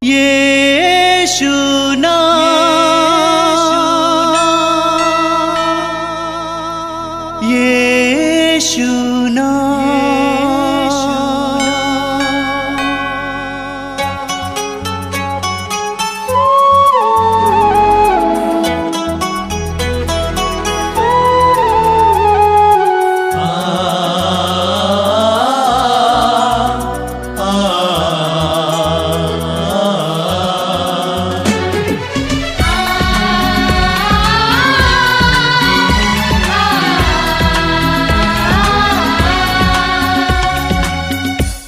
यीशु नाम, यीशु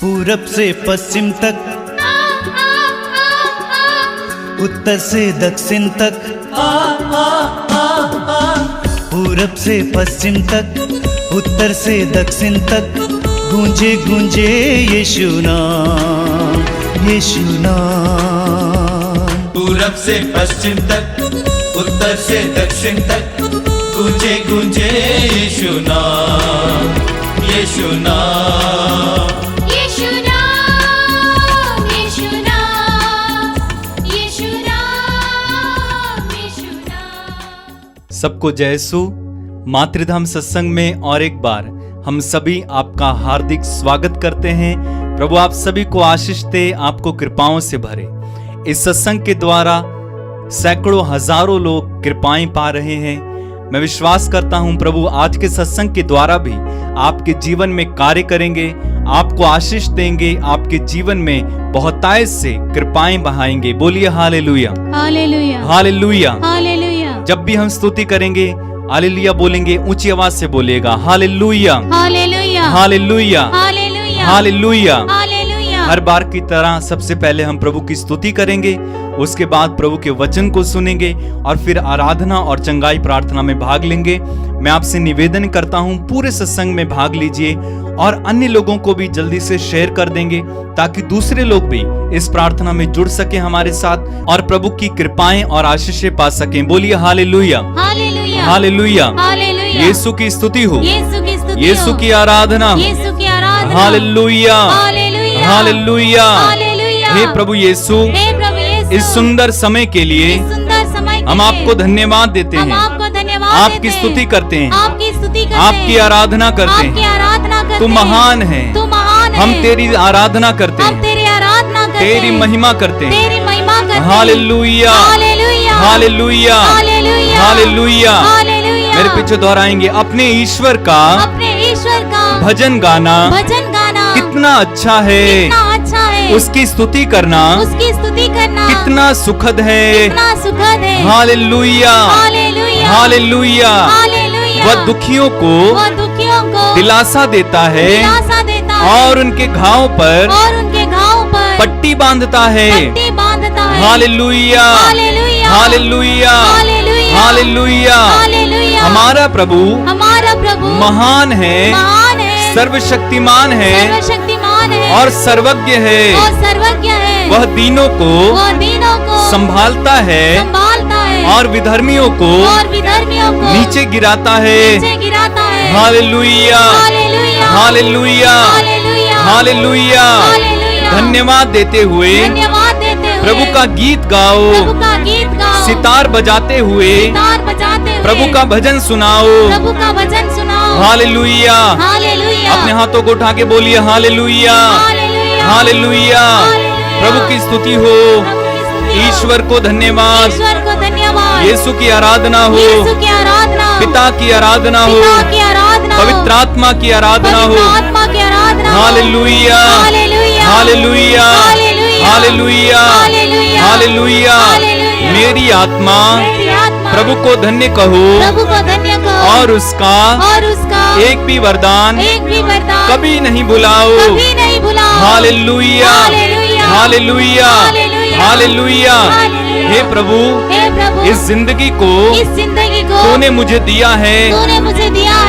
पूरब से पश्चिम तक, उत्तर से दक्षिण तक, पूरब से पश्चिम तक, उत्तर से दक्षिण तक, गूंजे गूंजे यीशु नाम, यीशु नाम। पूरब से पश्चिम तक, उत्तर से दक्षिण तक, गूंजे गूंजे यीशु नाम, यीशु नाम। सबको जय यीशु। मातृधाम सत्संग में और एक बार हम सभी आपका हार्दिक स्वागत करते हैं। प्रभु आप सभी को आशीष दे, आपको कृपाओं से भरे। इस सत्संग के द्वारा सैकड़ों हजारों लोग कृपाएं पा रहे हैं। मैं विश्वास करता हूं प्रभु आज के सत्संग के द्वारा भी आपके जीवन में कार्य करेंगे, आपको आशीष देंगे, आपके जीवन में बहुतायत से कृपाएं बहाएंगे। बोलिए हालेलुया, हालेलुया, हालेलुया, हालेलुया। जब भी हम स्तुति करेंगे हालेलुया बोलेंगे, ऊंची आवाज से बोलिएगा hallelujah, hallelujah, hallelujah, hallelujah, hallelujah, hallelujah. हर बार की तरह सबसे पहले हम प्रभु की स्तुति करेंगे, उसके बाद प्रभु के वचन को सुनेंगे और फिर आराधना और चंगाई प्रार्थना में भाग लेंगे। मैं आपसे निवेदन करता हूं पूरे सत्संग में भाग लीजिए और अन्य लोगों को भी जल्दी से शेयर कर देंगे ताकि दूसरे लोग भी इस प्रार्थना में जुड़ सके हमारे साथ और प्रभु की कृपाएं और आशीषें पा सकें। बोलिए hallelujah, hallelujah, hallelujah, hallelujah. Yeshu की स्तुति हो, यीशु की आराधना हो, हालेलुया, हालेलुया, हालेलुया। हे प्रभु यीशु, इस सुंदर समय के लिए हम आपको धन्यवाद देते हैं, आपकी स्तुति करते हैं, आपकी आराधना करते हैं। तू महान है, हम तेरी आराधना करते हैं, तेरी महिमा करते हैं। Hallelujah, hallelujah, hallelujah. मेरे पीछे दोहराएंगे, अपने ईश्वर का भजन गाना कितना अच्छा है, उसकी स्तुति करना कितना सुखद है। Hallelujah, hallelujah. वह दुखियों को दिलासा देता है और उनके घाव पर पट्टी बांधता है। Hallelujah, hallelujah, hallelujah. हमारा प्रभु महान है, सर्वशक्तिमान है और सर्वज्ञ है। वह दीनों को संभालता है और विधर्मियों को नीचे गिराता है। Hallelujah, hallelujah, hallelujah. धन्यवाद देते हुए प्रभु का गीत गाओ, सितार बजाते हुए प्रभु का भजन सुनाओ। हालेलुया। अपने हाथों को उठा के बोलिए हालेलुया, हालेलुया। प्रभु की स्तुति हो, ईश्वर को धन्यवाद, यीशु की आराधना हो, पिता की आराधना हो, पवित्र आत्मा की आराधना हो। Hallelujah, hallelujah, hallelujah, hallelujah. मेरी आत्मा प्रभु को धन्य कहो और उसका एक भी वरदान कभी नहीं भुलाओ। Hallelujah, hallelujah, hallelujah. हे प्रभु, इस जिंदगी को तूने मुझे दिया है,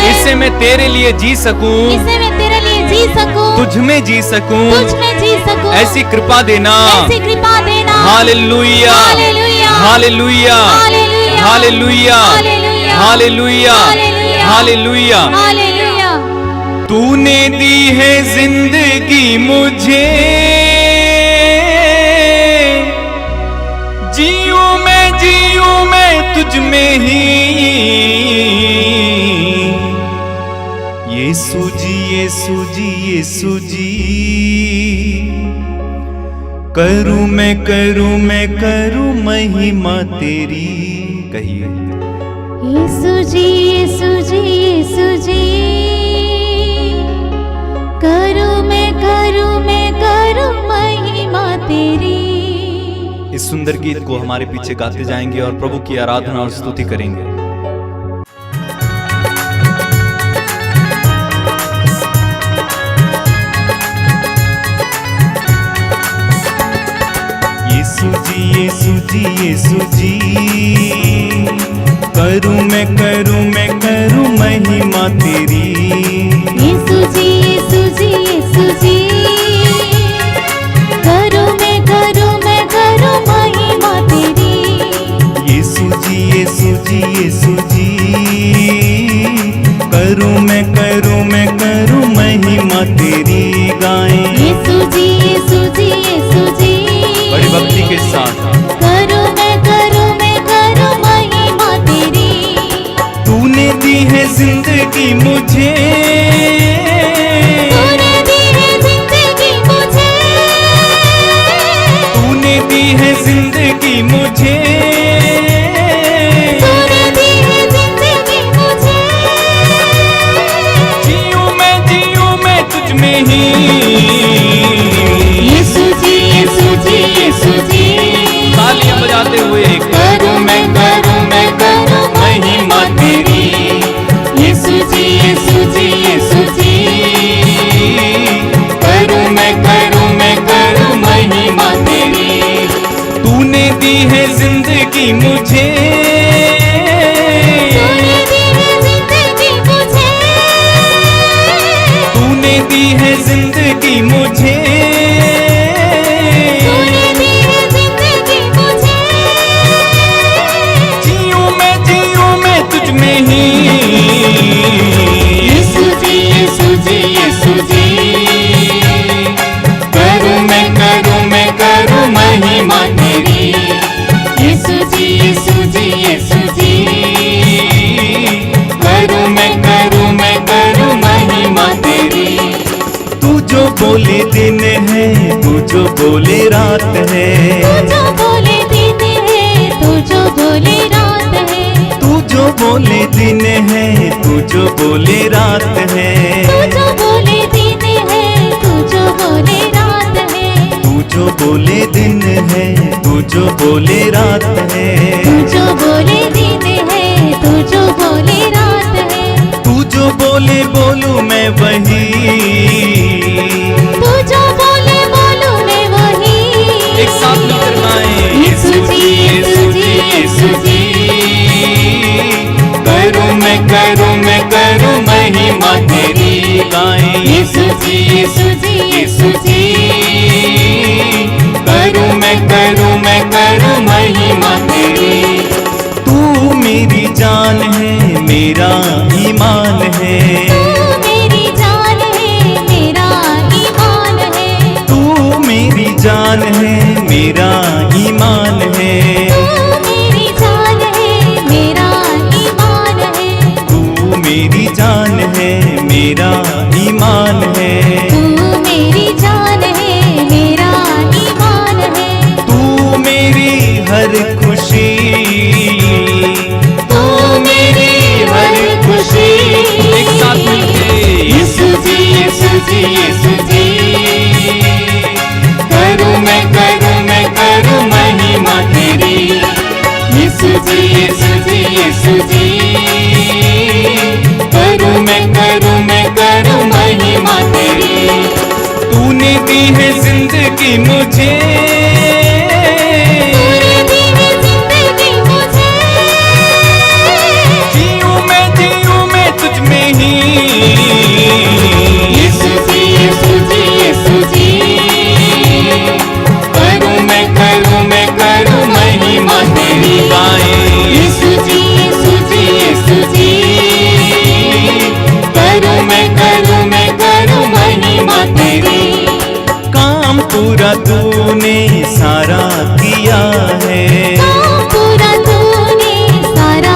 इससे मैं तेरे लिए जी सकूं, तुझ में जी सकूं, ऐसी कृपा देना। Hallelujah, hallelujah, hallelujah, hallelujah, hallelujah. तूने दी है जिंदगी मुझे, ही। यीशु जी यीशु जी यीशु जी, करूं मैं महिमा तेरी। कहिए यीशु जी यीशु जी यीशु जी, करूं मैं महिमा तेरी। इस सुंदर गीत को हमारे पीछे गाते जाएंगे और प्रभु की आराधना और स्तुति करेंगे। यीशु जी यीशु जी यीशु जी, करूं मैं महिमा तेरी। यीशु जी यीशु जी यीशु जी, करूं मैं महिमा तेरी। यीशु जी यीशु जी यीशु जी, करूं मैं महिमा तेरी। गाएं यीशु जी यीशु जी यीशु जी, बड़ी भक्ति के साथ। करूं मैं महिमा तेरी। तूने दी है जिंदगी मुझे, तूने दी है जिंदगी मुझे, तूने दी है जिंदगी मुझे। तूने दी है जिंदगी मुझे। जीऊं मैं तुझ में ही। यीशु जी यीशु जी यीशु जी, तालियां बजाते हुए करूं मैं महिमा तेरी। यीशु जी यीशु जी यीशु जी, करूं मैं महिमा तेरी। तूने दी है जिंदगी मुझे, तूने दी है जिंदगी मुझे, तूने दी है जिंदगी मुझे। तूने दी है जिंदगी मुझे। जीऊं मैं तुझ में ही। यीशु जी यीशु जी यीशु जी, करूं मैं महिमा तेरी। यीशु जी यीशु जी यीशु जी, करूं मैं महिमा तेरी। तू जो बोले दिन है, तू जो बोले रात है। तू जो बोले दिन है, तू जो बोले रात है। तू जो बोले दिन है, तू जो बोले रात है। तू जो बोले दिन है, तू जो बोले रात है। तू जो बोले दिन है, तू जो बोले रात है। तू जो बोले दिन है, तू जो बोले रात है। तू जो बोले बोलूं मैं वही। तू जो बोले बोलूं मैं वही। एक साथ मिलकर गाएं। यीशु जी यीशु जी यीशु जी, करूं मैं महिमा तेरी। गाएं यीशु जी यीशु जी यीशु जी, करूं मैं महिमा तेरी। तू मेरी जान है, मेरा ईमान है। तू मेरी जान है, मेरा ईमान है। तू मेरी जान है, मेरा ईमान है। तू मेरी जान है, मेरा ईमान है। तू मेरी जान है, मेरा ईमान है। तू मेरी जान है, मेरा ईमान है। तू मेरी हर खुशी, तू मेरी हर खुशी। एक साथ मिलके यीशु जी यीशु जी यीशु जी, करूं मैं महिमा तेरी। यीशु जी यीशु जी यीशु जी, करूं मैं महिमा तेरी। तूने दी है जिंदगी मुझे। तूने दी है जिंदगी मुझे। जीऊं मैं तुझ में ही। यीशु जी यीशु जी यीशु जी, करूं मैं महिमा तेरी। यीशु जी यीशु जी यीशु जी, करूं मैं महिमा तेरी। काम पूरा तूने सारा किया है। काम पूरा तूने सारा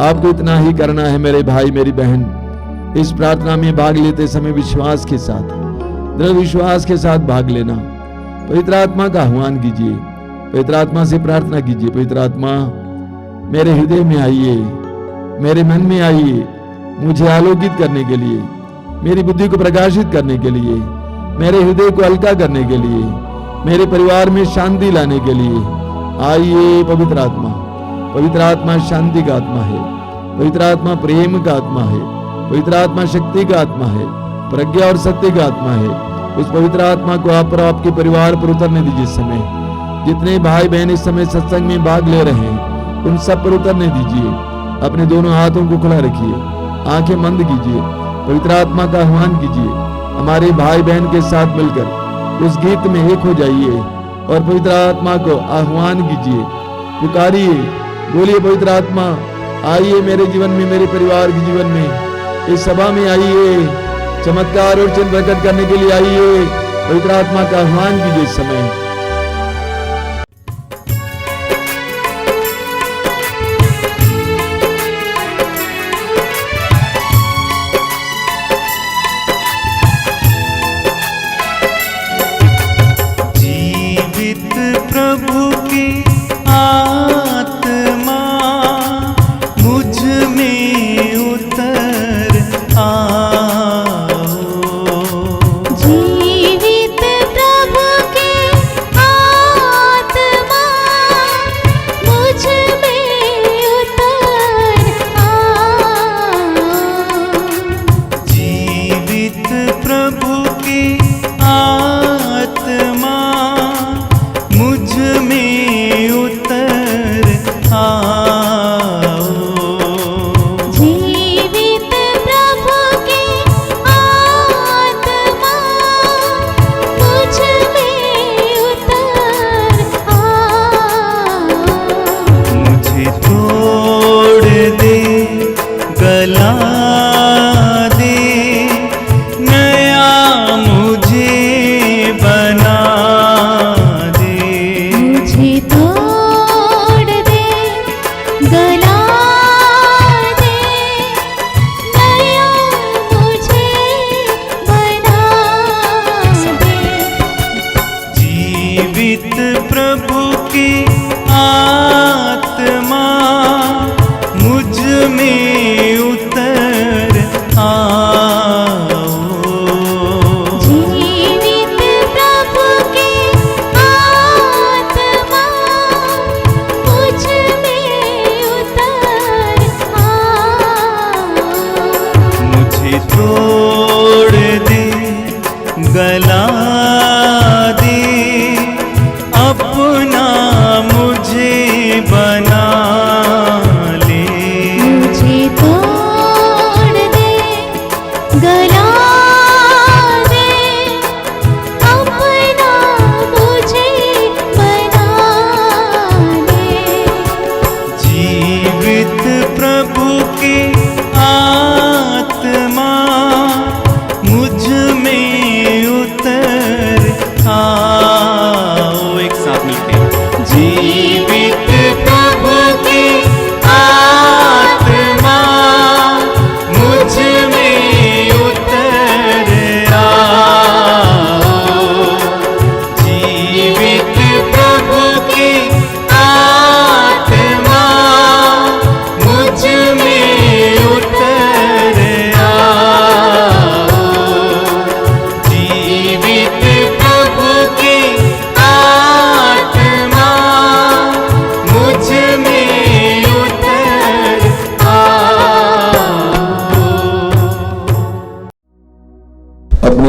आपको इतना ही करना है मेरे भाई मेरी बहन। इस प्रार्थना में भाग लेते समय विश्वास के साथ, दृढ़ विश्वास के साथ भाग लेना। पवित्र आत्मा का आह्वान कीजिए, पवित्र आत्मा से प्रार्थना कीजिए, पवित्र आत्मा मेरे हृदय में आइए, मेरे मन में आइए, मुझे आलोकित करने के लिए, मेरी बुद्धि को प्रकाशित करने के लिए, मेरे हृदय को हल्का करने के लिए, मेरे परिवार में शांति लाने के लिए आइए। पवित्र आत्मा, पवित्र आत्मा शांति का आत्मा है, पवित्र आत्मा प्रेम का आत्मा है, पवित्र आत्मा शक्ति का आत्मा है, प्रज्ञा और सत्य का आत्मा है। उस पवित्र आत्मा को आप पर, आपके परिवार पर उतरने दीजिए। समय जितने भाई बहन इस समय सत्संग में भाग ले रहे हैं उन सब पर उतरने दीजिए। अपने दोनों हाथों को खुला रखिए, आंखें बंद कीजिए, पवित्र आत्मा का आह्वान कीजिए। हमारे भाई बहन के साथ मिलकर उस गीत में एक हो जाइए और पवित्र आत्मा को आह्वान कीजिए, पुकारिए, बोलिए पवित्र आत्मा आइए मेरे जीवन में, मेरे परिवार के जीवन में, इस सभा में आइए, चमत्कार और चिन्ह प्रकट करने के लिए आइए। पवित्र आत्मा का आह्वान कीजिए इस समय।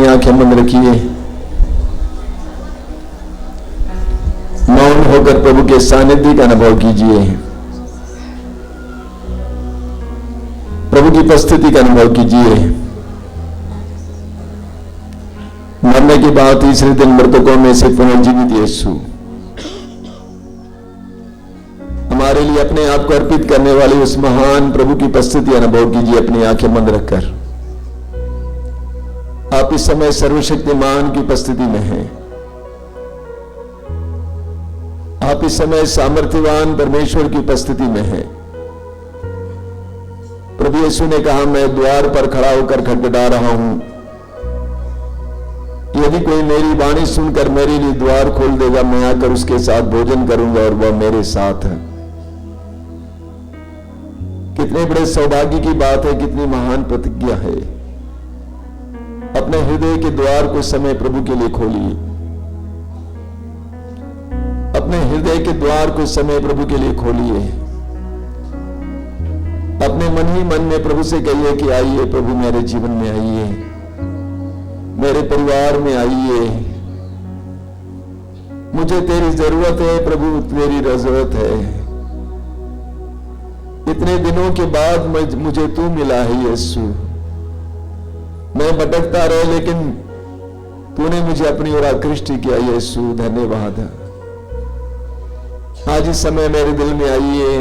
आंखें बंद रखिए, मौन होकर प्रभु के सानिध्य का अनुभव कीजिए, प्रभु की उपस्थिति का अनुभव कीजिए। मरने के बाद तीसरे दिन मृतकों में से पुनर्जीवित यीशु हमारे लिए अपने आप को अर्पित करने वाले उस महान प्रभु की उपस्थिति अनुभव कीजिए। अपनी आंखें बंद रखकर आप इस समय सर्वशक्तिमान की उपस्थिति में हैं। आप इस समय सामर्थ्यवान परमेश्वर की उपस्थिति में हैं। प्रभु यीशु ने कहा, मैं द्वार पर खड़ा होकर खटखटा रहा हूं, यदि कोई मेरी वाणी सुनकर मेरे लिए द्वार खोल देगा, मैं आकर उसके साथ भोजन करूंगा और वह मेरे साथ है। कितने बड़े सौभाग्य की बात है, कितनी महान प्रतिज्ञा है। अपने हृदय के द्वार को समय प्रभु के लिए खोलिए। अपने हृदय के द्वार को समय प्रभु के लिए खोलिए। अपने मन ही मन में प्रभु से कहिए कि आइए प्रभु, मेरे जीवन में आइए, मेरे परिवार में आइए। मुझे तेरी जरूरत है प्रभु, तेरी जरूरत है। इतने दिनों के बाद मुझे तू मिला है यीशु। मैं भटकता रहा, लेकिन तूने मुझे अपनी ओर आकृष्ट किया यीशु, धन्यवाद। आज इस समय मेरे दिल में आइए।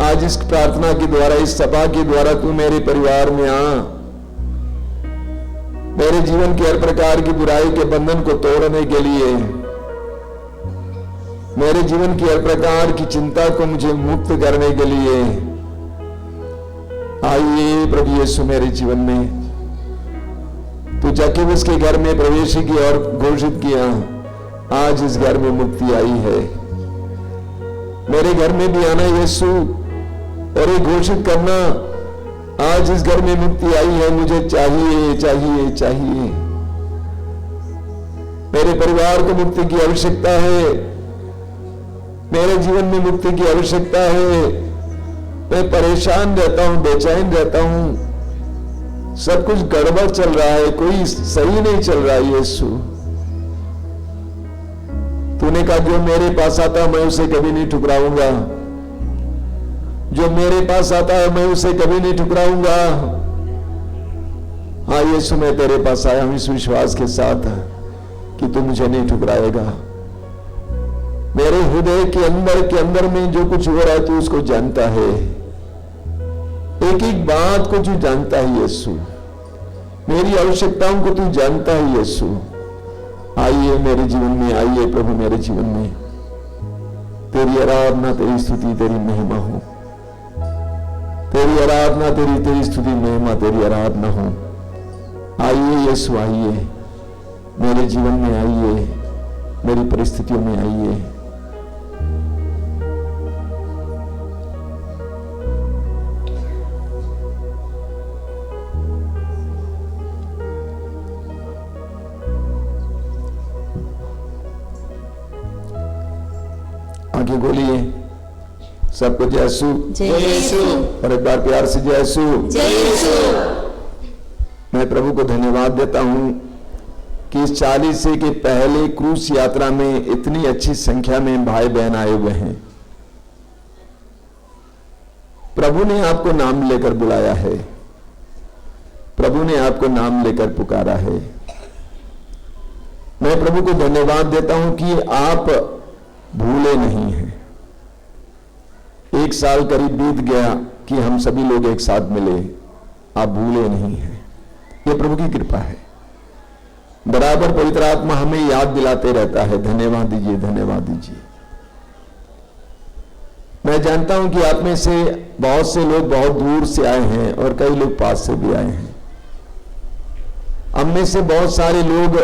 आज इस प्रार्थना के द्वारा, इस सभा के द्वारा तू मेरे परिवार में आ। मेरे जीवन के हर प्रकार की बुराई के बंधन को तोड़ने के लिए, मेरे जीवन की हर प्रकार की चिंता को मुझे मुक्त करने के लिए आइए प्रभु यीशु मेरे जीवन में। तो जक्कैबुस के घर में प्रवेश किया और घोषित किया, आज इस घर में मुक्ति आई है। मेरे घर में भी आना यीशु और ये घोषित करना, आज इस घर में मुक्ति आई है, मुझे चाहिए चाहिए चाहिए। मेरे परिवार को मुक्ति की आवश्यकता है, मेरे जीवन में मुक्ति की आवश्यकता है। मैं परेशान रहता हूं, बेचैन रहता हूं, सब कुछ गड़बड़ चल रहा है, कोई सही नहीं चल रहा है यीशु। तूने कहा जो मेरे पास आता मैं उसे कभी नहीं ठुकराऊंगा, जो मेरे पास आता है मैं उसे कभी नहीं ठुकराऊंगा। हाँ यीशु, मैं तेरे पास आया हूं इस विश्वास के साथ कि तू मुझे नहीं ठुकराएगा। मेरे हृदय के अंदर में जो कुछ हो रहा है तू उसको जानता है, एक एक बात को तू जानता है यीशु। मेरी आवश्यकताओं को तू जानता है यीशु। आइए मेरे जीवन में, आइए प्रभु मेरे जीवन में। तेरी आराधना, तेरी स्तुति, तेरी महिमा हो। तेरी आराधना, तेरी स्तुति, महिमा, तेरी आराधना हो। आइए यीशु, आइए मेरे जीवन में, आइए मेरी परिस्थितियों में, आइए। आंखें खोलिए, सबको जय यीशु, जय यीशु, और एक बार प्यार से जय यीशु, जय यीशु। मैं प्रभु को धन्यवाद देता हूं कि इस 40 के पहले क्रूस यात्रा में इतनी अच्छी संख्या में भाई बहन आए हुए हैं। प्रभु ने आपको नाम लेकर बुलाया है, प्रभु ने आपको नाम लेकर पुकारा है। मैं प्रभु को धन्यवाद देता हूं कि आप भूले नहीं हैं। 1 साल करीब बीत गया कि हम सभी लोग एक साथ मिले, आप भूले नहीं हैं। यह प्रभु की कृपा है। बराबर पवित्र आत्मा हमें याद दिलाते रहता है, धन्यवाद दीजिए, धन्यवाद दीजिए। मैं जानता हूं कि आप में से बहुत से लोग बहुत दूर से आए हैं और कई लोग पास से भी आए हैं। हम में से बहुत सारे लोग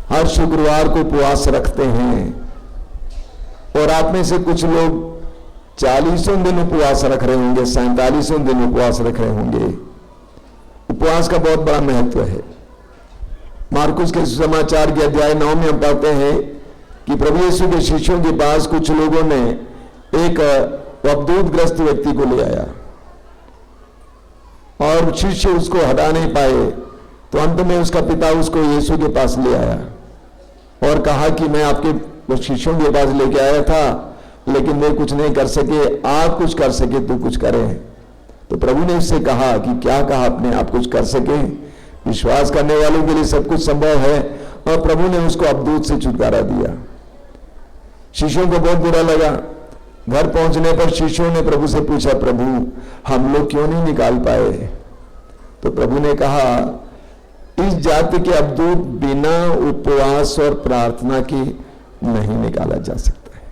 हर शुक्रवार को उपवास रखते हैं और आप में से कुछ लोग 40 दिन उपवास रख रहे होंगे, 47 दिन उपवास रख रहे होंगे। उपवास का बहुत बड़ा महत्व है। मार्कुस के समाचार के अध्याय 9 में हम पाते हैं कि प्रभु यीशु के शिष्यों के पास कुछ लोगों ने एक अवधूतग्रस्त व्यक्ति को ले आया और शिष्य उसको हटा नहीं पाए, तो अंत में उसका पिता उसको यीशु के पास ले आया और कहा कि मैं आपके शिष्यों के पास लेके आया था, लेकिन वे कुछ नहीं कर सके, आप कुछ कर सके तो कुछ करें। तो प्रभु ने उससे कहा कि क्या कहा आपने, आप कुछ कर सके? विश्वास करने वालों के लिए सब कुछ संभव है। और प्रभु ने उसको अवधूत से छुटकारा दिया। शिष्यों को बहुत बुरा लगा। घर पहुंचने पर शिष्यों ने प्रभु से पूछा, प्रभु हम लोग क्यों नहीं निकाल पाए? तो प्रभु ने कहा, इस जाति के अवधूत बिना उपवास और प्रार्थना के नहीं निकाला जा सकता है।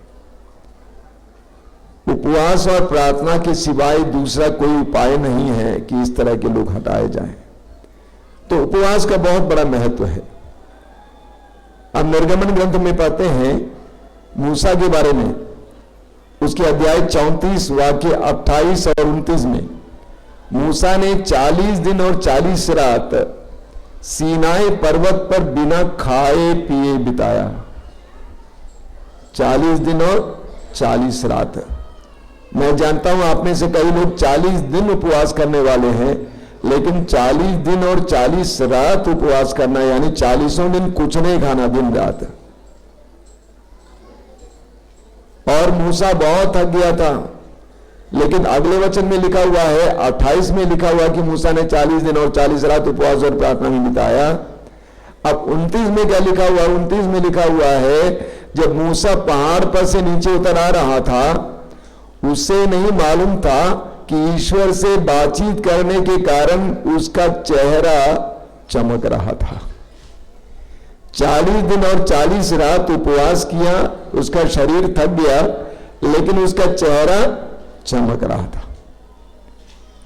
उपवास और प्रार्थना के सिवाय दूसरा कोई उपाय नहीं है कि इस तरह के लोग हटाए जाएं। तो उपवास का बहुत बड़ा महत्व है। अब निर्गमन ग्रंथ में पढ़ते हैं मूसा के बारे में, उसके अध्याय 34 वाक्य 28 और 29 में मूसा ने 40 दिन और 40 रात सीनाई पर्वत पर बिना खाए पिए बिताया। 40 दिन और 40 रात। मैं जानता हूं आप में से कई लोग 40 दिन उपवास करने वाले हैं, लेकिन 40 दिन और 40 रात उपवास करना यानी 40 दिन कुछ नहीं खाना दिन रात। और मूसा बहुत थक गया था, लेकिन अगले वचन में लिखा हुआ है 28 में लिखा हुआ कि मूसा ने 40 दिन और 40 रात उपवास और प्रार्थना में बिताया। अब 29 में क्या लिखा हुआ? 29 में लिखा हुआ है जब मूसा पहाड़ पर से नीचे उतर आ रहा था, उसे नहीं मालूम था कि ईश्वर से बातचीत करने के कारण उसका चेहरा चमक रहा था। 40 दिन और 40 रात उपवास किया, उसका शरीर थक गया, लेकिन उसका चेहरा चमक रहा था।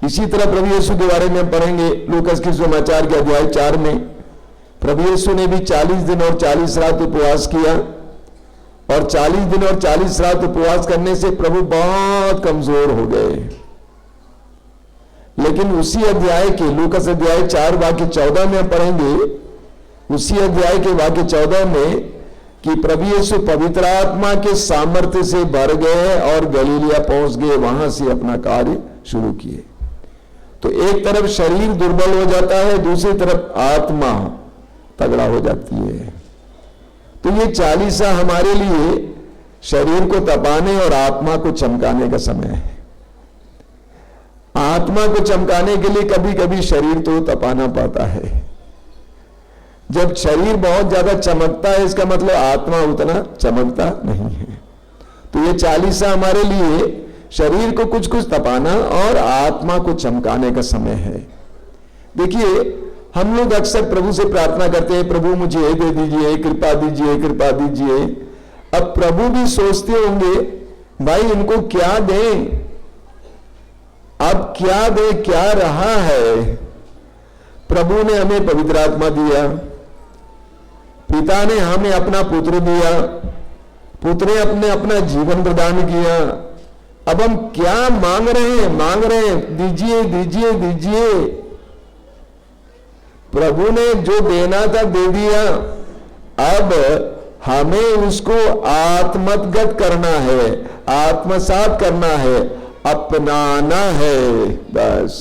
इसी तरह प्रभु यीशु के बारे में हम पढ़ेंगे लूकास के सुसमाचार के अध्याय 4 में। प्रभु यीशु ने भी 40 दिन और 40 रात उपवास किया, और 40 दिन और 40 रात उपवास करने से प्रभु बहुत कमजोर हो गए। लेकिन उसी अध्याय के लूकास अध्याय 4 वाक्य 14 में हम पढ़ेंगे, उसी अध्याय के वाक्य 14 में कि प्रभु यीशु पवित्र आत्मा के सामर्थ्य से भर गए और गलीलिया पहुंच गए, वहां से अपना कार्य शुरू किए। तो एक तरफ शरीर दुर्बल हो जाता है, दूसरी तरफ आत्मा तगड़ा हो जाती है। तो ये 40 हमारे लिए शरीर को तपाने और आत्मा को चमकाने का समय है। आत्मा को चमकाने के लिए कभी कभी शरीर तो तपाना पड़ता है। जब शरीर बहुत ज्यादा चमकता है, इसका मतलब आत्मा उतना चमकता नहीं है। तो ये 40 हमारे लिए शरीर को कुछ कुछ तपाना और आत्मा को चमकाने का समय है। देखिए, हम लोग अक्सर प्रभु से प्रार्थना करते हैं, प्रभु मुझे ये दे दीजिए, कृपा दीजिए, कृपा दीजिए। अब प्रभु भी सोचते होंगे, भाई इनको क्या दें, अब क्या दे, क्या रहा है। प्रभु ने हमें पवित्र आत्मा दिया, पिता ने हमें अपना पुत्र दिया, पुत्र ने अपना जीवन प्रदान किया। अब हम क्या मांग रहे हैं? मांग रहे हैं दीजिए दीजिए दीजिए। प्रभु ने जो देना था दे दिया, अब हमें उसको आत्मगत करना है, आत्मसात करना है, अपनाना है। बस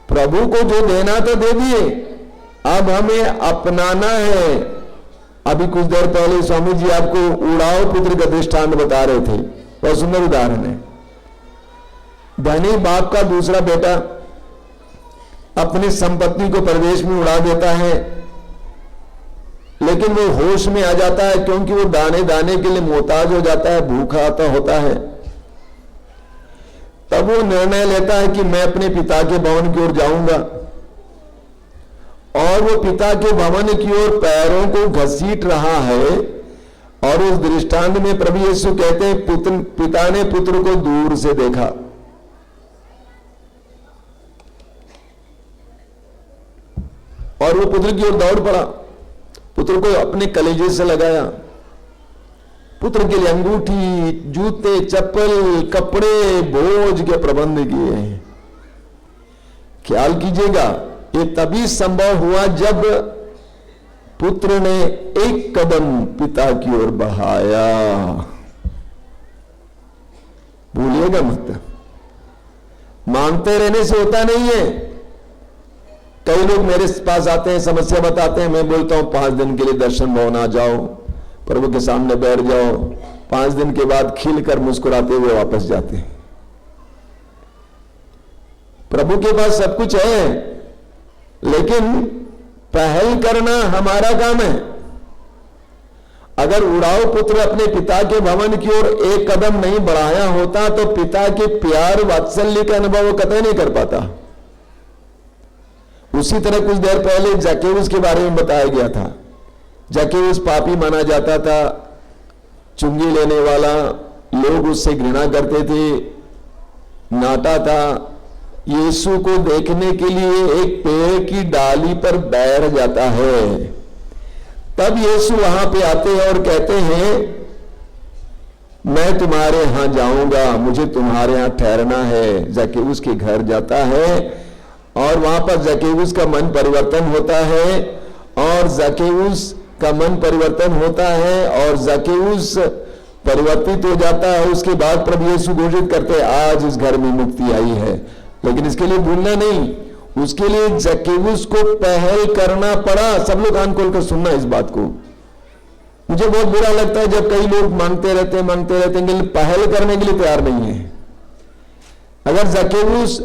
प्रभु को जो देना था दे दिए, अब हमें अपनाना है। अभी कुछ देर पहले स्वामी जी आपको उड़ाओ पुत्र का दृष्टांत बता रहे थे, बहुत सुंदर उदाहरण है। धनी बाप का दूसरा बेटा अपनी संपत्ति को परदेश में उड़ा देता है, लेकिन वो होश में आ जाता है, क्योंकि वो दाने दाने के लिए मोहताज हो जाता है, भूखा होता है। तब वो निर्णय लेता है कि मैं अपने पिता के भवन की ओर जाऊंगा, और वो पिता के भवन की ओर पैरों को घसीट रहा है। और उस दृष्टांत में प्रभु यीशु कहते हैं, पिता ने पुत्र को दूर से देखा, और वो पुत्र की ओर दौड़ पड़ा, पुत्र को अपने कलेजे से लगाया, पुत्र के लिए अंगूठी, जूते, चप्पल, कपड़े, भोज के प्रबंध किए। ख्याल कीजिएगा, ये तभी संभव हुआ जब पुत्र ने एक कदम पिता की ओर बढ़ाया। भूलिएगा मत, मांगते रहने से होता नहीं है। कई लोग मेरे पास आते हैं, समस्या बताते हैं, मैं बोलता हूं 5 दिन के लिए दर्शन भवन आ जाओ, प्रभु के सामने बैठ जाओ। 5 दिन के बाद खिलकर मुस्कुराते हुए वापस जाते हैं। प्रभु के पास सब कुछ है, लेकिन पहल करना हमारा काम है। अगर उड़ाऊ पुत्र अपने पिता के भवन की ओर एक कदम नहीं बढ़ाया होता, तो पिता के प्यार वात्सल्य का अनुभव वो कतई नहीं कर पाता। उसी तरह कुछ देर पहले जक्केउस के बारे में बताया गया था। जक्केउस पापी माना जाता था, चुंगी लेने वाला, लोग उससे घृणा करते थे, नाटा था। यीशु को देखने के लिए एक पेड़ की डाली पर बैठ जाता है। तब यीशु वहां पे आते हैं और कहते हैं, मैं तुम्हारे यहां जाऊंगा, मुझे तुम्हारे यहां ठहरना है। जक्केउस के घर जाता है और वहां पर जक्केउस का मन परिवर्तन होता है और जक्केउस का मन परिवर्तन होता है और जक्केउस परिवर्तित हो जाता है। उसके बाद प्रभु यीशु घोषित करते हैं, आज इस घर में मुक्ति आई है। लेकिन इसके लिए भूलना नहीं, उसके लिए जक्केउस को पहल करना पड़ा। सब लोग कान खोलकर सुनना इस बात को। मुझे बहुत बुरा लगता है जब कई लोग मांगते रहते हैं, पहल करने के लिए तैयार नहीं है। अगर जक्केउस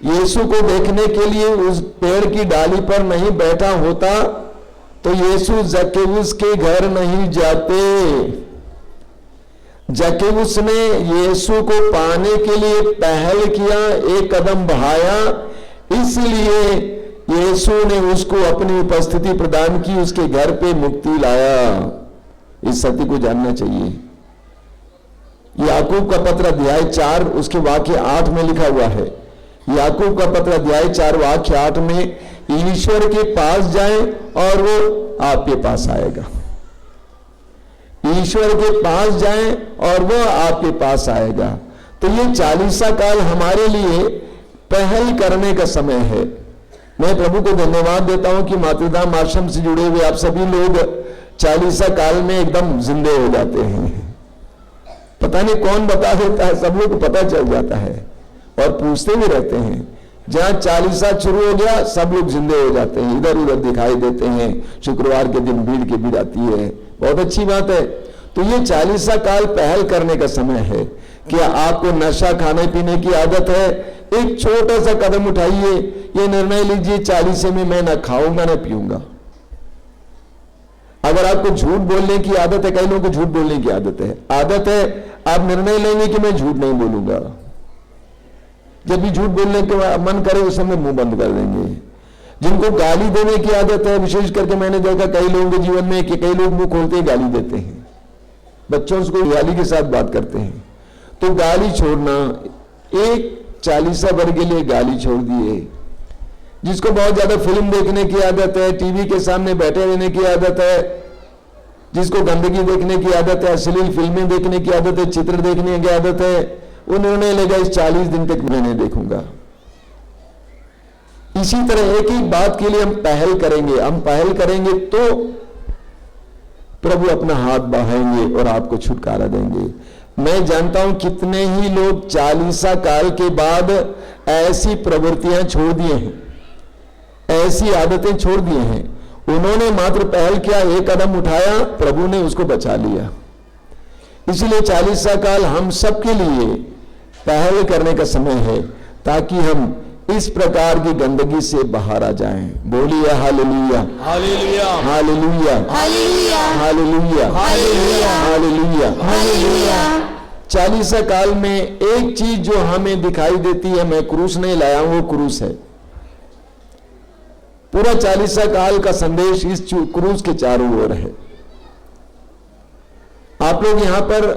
यीशु को देखने के लिए उस पेड़ की डाली पर नहीं बैठा होता तो यीशु जक्केउस के घर नहीं जाते। जक्केउस ने यीशु को पाने के लिए पहल किया, एक कदम बढ़ाया, इसलिए यीशु ने उसको अपनी उपस्थिति प्रदान की, उसके घर पे मुक्ति लाया। इस सत्य को जानना चाहिए। याकूब का पत्र अध्याय 4 उसके वाक्य 8 में लिखा हुआ है। याकूब का पत्र अध्याय 4 वाक्य 8 में, ईश्वर के पास जाएं और वो आपके पास आएगा। ईश्वर के पास जाएं और वो आपके पास आएगा। तो ये 40सा काल हमारे लिए पहल करने का समय है। मैं प्रभु को धन्यवाद देता हूं कि मातृधाम आश्रम से जुड़े हुए आप सभी लोग 40सा काल में एकदम जिंदे हो जाते हैं। पता नहीं कौन बता देता है, सब लोग को पता चल जाता है और पूछते भी रहते हैं। जहां 40सा शुरू हो गया सब लोग जिंदे हो जाते हैं, इधर उधर दिखाई देते हैं। शुक्रवार के दिन भीड़ की भीड़ आती है, बहुत अच्छी बात है। तो ये 40सा काल पहल करने का समय है। क्या आपको नशा खाने पीने की आदत है? एक छोटा सा कदम उठाइए, ये निर्णय लीजिए 40 में मैं ना खाऊंगा ना पीऊंगा। अगर आपको झूठ बोलने की आदत है, कई लोगों को झूठ बोलने की आदत है, आप निर्णय लेंगे कि मैं झूठ नहीं बोलूंगा। जब भी झूठ बोलने का मन करे उस समय मुंह बंद कर देंगे। जिनको गाली देने की आदत है, विशेष करके मैंने देखा कई लोगों के जीवन में कि कई लोग मुंह खोलते ही गाली देते हैं, बच्चों से गाली के साथ बात करते हैं। तो गाली छोड़ना, एक 40 वर्ग के लिए गाली छोड़ दिए। जिसको बहुत ज्यादा फिल्म देखने की आदत है, टीवी के सामने बैठे रहने की आदत है, जिसको गंदगी देखने की आदत है, अश्लील फिल्में देखने की आदत है, चित्र देखने की आदत है, वो निर्णय लेगा इस 40 दिन तक मैं नहीं देखूंगा। इसी तरह एक एक बात के लिए हम पहल करेंगे तो प्रभु अपना हाथ बढ़ाएंगे और आपको छुटकारा देंगे। मैं जानता हूं कितने ही लोग 40सा काल के बाद ऐसी प्रवृत्तियां छोड़ दिए हैं, ऐसी आदतें छोड़ दिए हैं। उन्होंने मात्र पहल किया, एक कदम उठाया, प्रभु ने उसको बचा लिया। इसलिए 40सा काल हम सबके लिए पहल करने का समय है ताकि हम इस प्रकार की गंदगी से बाहर आ जाएं। बोलिए hallelujah, hallelujah, hallelujah, hallelujah, hallelujah, hallelujah, hallelujah, hallelujah. 40सा काल में एक चीज जो हमें दिखाई देती है, मैं क्रूस नहीं लाया हूं, वो क्रूस है। पूरा 40सा काल का संदेश इस क्रूस के चारों ओर है। आप लोग यहां पर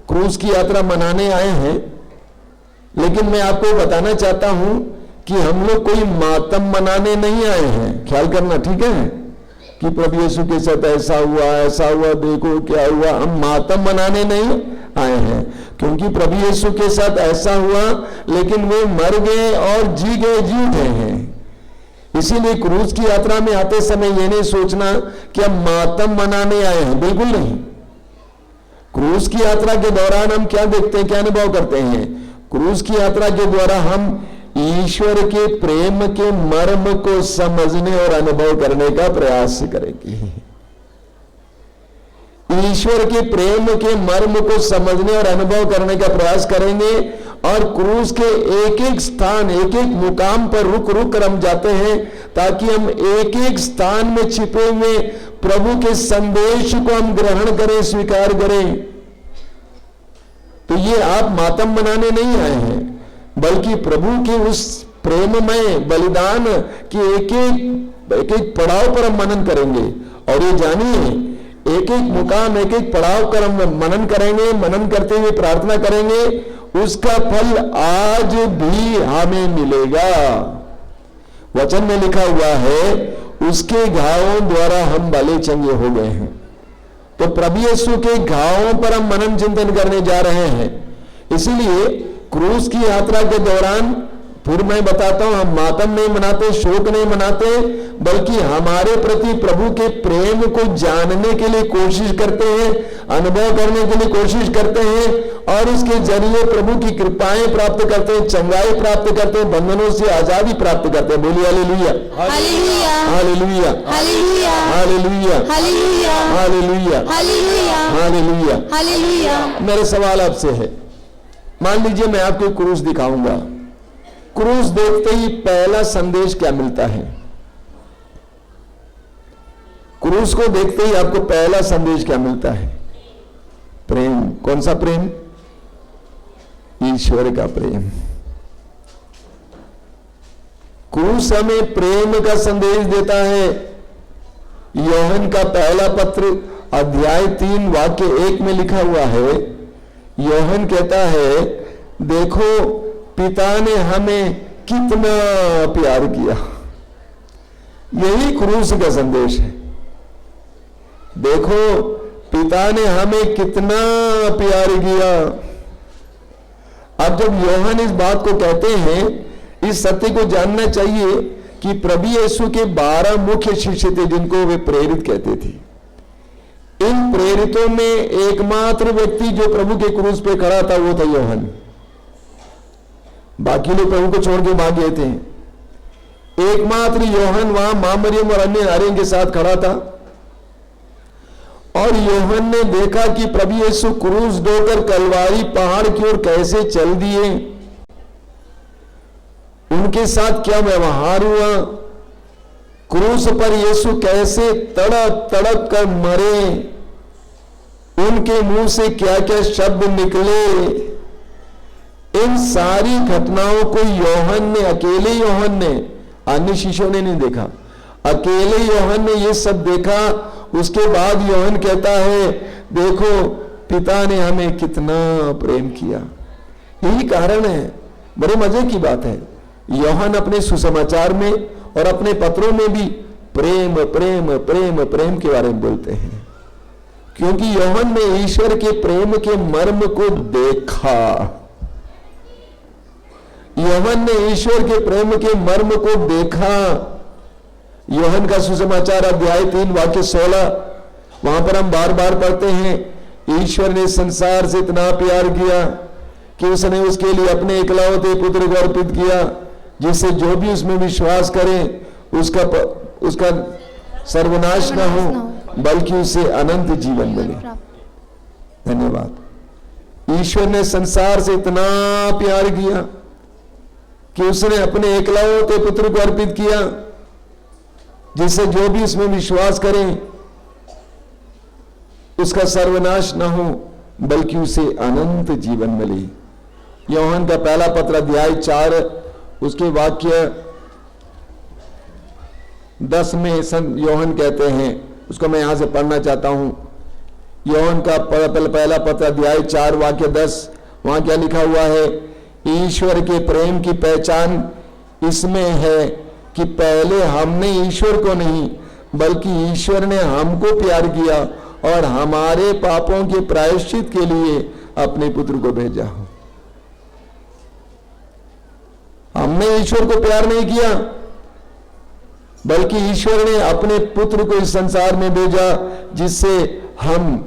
क्रूस की यात्रा मनाने आए हैं, लेकिन मैं आपको बताना चाहता हूं कि हम लोग कोई मातम मनाने नहीं आए हैं। ख्याल करना, ठीक है, कि प्रभु यीशु के साथ ऐसा हुआ, देखो क्या हुआ। हम मातम मनाने नहीं आए हैं, क्योंकि प्रभु यीशु के साथ ऐसा हुआ, लेकिन वे मर गए और जी उठे हैं। इसीलिए क्रूस की यात्रा में आते समय ये नहीं सोचना कि हम मातम मनाने आए हैं, बिल्कुल नहीं। क्रूस की यात्रा के दौरान हम क्या देखते हैं, क्या अनुभव करते हैं? क्रूस की यात्रा के द्वारा हम ईश्वर के प्रेम के मर्म को समझने और अनुभव करने का प्रयास करेंगे। ईश्वर के प्रेम के मर्म को समझने और अनुभव करने का प्रयास करेंगे और क्रूस के एक एक स्थान, एक एक मुकाम पर रुक कर हम जाते हैं ताकि हम एक एक स्थान में छिपे हुए प्रभु के संदेश को हम ग्रहण करें, स्वीकार करें। तो ये आप मातम मनाने नहीं आए हैं, बल्कि प्रभु के उस प्रेममय बलिदान के एक एक पड़ाव पर हम मनन करेंगे। और ये जानिए, एक एक मुकाम, एक एक पड़ाव कर हम मनन करेंगे, मनन करते हुए प्रार्थना करेंगे, उसका फल आज भी हमें मिलेगा। वचन में लिखा हुआ है, उसके घावों द्वारा हम भले चंगे हो गए हैं। तो प्रभु यीशु के घावों पर हम मनन चिंतन करने जा रहे हैं। इसीलिए क्रूस की यात्रा के दौरान, फिर मैं बताता हूं, हम मातम नहीं मनाते, शोक नहीं मनाते, बल्कि हमारे प्रति प्रभु के प्रेम को जानने के लिए कोशिश करते हैं, अनुभव करने के लिए कोशिश करते हैं, और उसके जरिए प्रभु की कृपाएं प्राप्त करते हैं, चंगाई प्राप्त करते हैं, बंधनों से आजादी प्राप्त करते हैं। बोलिए hallelujah, hallelujah, hallelujah, hallelujah, hallelujah, hallelujah, hallelujah, hallelujah, hallelujah. Hallelujah. मेरे सवाल आपसे है, मान लीजिए मैं आपको क्रूस दिखाऊंगा, क्रूस देखते ही पहला संदेश क्या मिलता है? क्रूस को देखते ही आपको पहला संदेश क्या मिलता है? प्रेम। कौन सा प्रेम? ईश्वर का प्रेम। क्रूस हमें प्रेम का संदेश देता है। यूहन्ना का पहला पत्र अध्याय 3 वाक्य 1 में लिखा हुआ है, यूहन्ना कहता है, देखो पिता ने हमें कितना प्यार किया। यही क्रूस का संदेश है। देखो पिता ने हमें कितना प्यार किया। अब जब यूहन्ना इस बात को कहते हैं, इस सत्य को जानना चाहिए कि प्रभु यीशु के 12 मुख्य शिष्य थे जिनको वे प्रेरित कहते थे। इन प्रेरितों में एकमात्र व्यक्ति जो प्रभु के क्रूस पे खड़ा था वो था यूहन्ना। बाकी लोग प्रभु को छोड़ के भाग गए थे। एकमात्र यूहन्ना वहां मां मरियम और अन्य नारियों के साथ खड़ा था, और यूहन्ना ने देखा कि प्रभु यीशु क्रूस ढोकर कलवारी पहाड़ की ओर कैसे चल दिए, उनके साथ क्या व्यवहार हुआ, क्रूस पर यीशु कैसे तड़प तड़प कर मरे, उनके मुंह से क्या क्या शब्द निकले। इन सारी घटनाओं को यूहन्ना ने, अकेले यूहन्ना ने, अन्य शिष्यों ने नहीं देखा, अकेले यूहन्ना ने ये सब देखा। उसके बाद यूहन्ना कहता है, देखो पिता ने हमें कितना प्रेम किया। यही कारण है, बड़े मजे की बात है, यूहन्ना अपने सुसमाचार में और अपने पत्रों में भी प्रेम प्रेम प्रेम प्रेम के बारे में बोलते हैं, क्योंकि यूहन्ना ने ईश्वर के प्रेम के मर्म को देखा। यूहन्ना ने ईश्वर के प्रेम के मर्म को देखा। यूहन्ना का सुसमाचार अध्याय 3 वाक्य 16, वहां पर हम बार बार पढ़ते हैं, ईश्वर ने संसार से इतना प्यार किया कि उसने उसके लिए अपने इकलौते पुत्र को अर्पित किया, जिससे जो भी उसमें विश्वास करे उसका सर्वनाश न हो, बल्कि उसे अनंत जीवन मिले। धन्यवाद। ईश्वर ने संसार से इतना प्यार किया कि उसने अपने इकलौते पुत्र को अर्पित किया, जिससे जो भी इसमें विश्वास करें उसका सर्वनाश न हो, बल्कि उसे अनंत जीवन मिले। यूहन्ना का पहला पत्र अध्याय 4 उसके वाक्य 10 में यूहन्ना कहते हैं, उसको मैं यहां से पढ़ना चाहता हूं। यूहन्ना का पहला पत्र अध्याय 4 वाक्य 10, वहां क्या लिखा हुआ है? ईश्वर के प्रेम की पहचान इसमें है कि पहले हमने ईश्वर को नहीं, बल्कि ईश्वर ने हमको प्यार किया और हमारे पापों के प्रायश्चित के लिए अपने पुत्र को भेजा। हमने ईश्वर को प्यार नहीं किया, बल्कि ईश्वर ने अपने पुत्र को इस संसार में भेजा, जिससे हम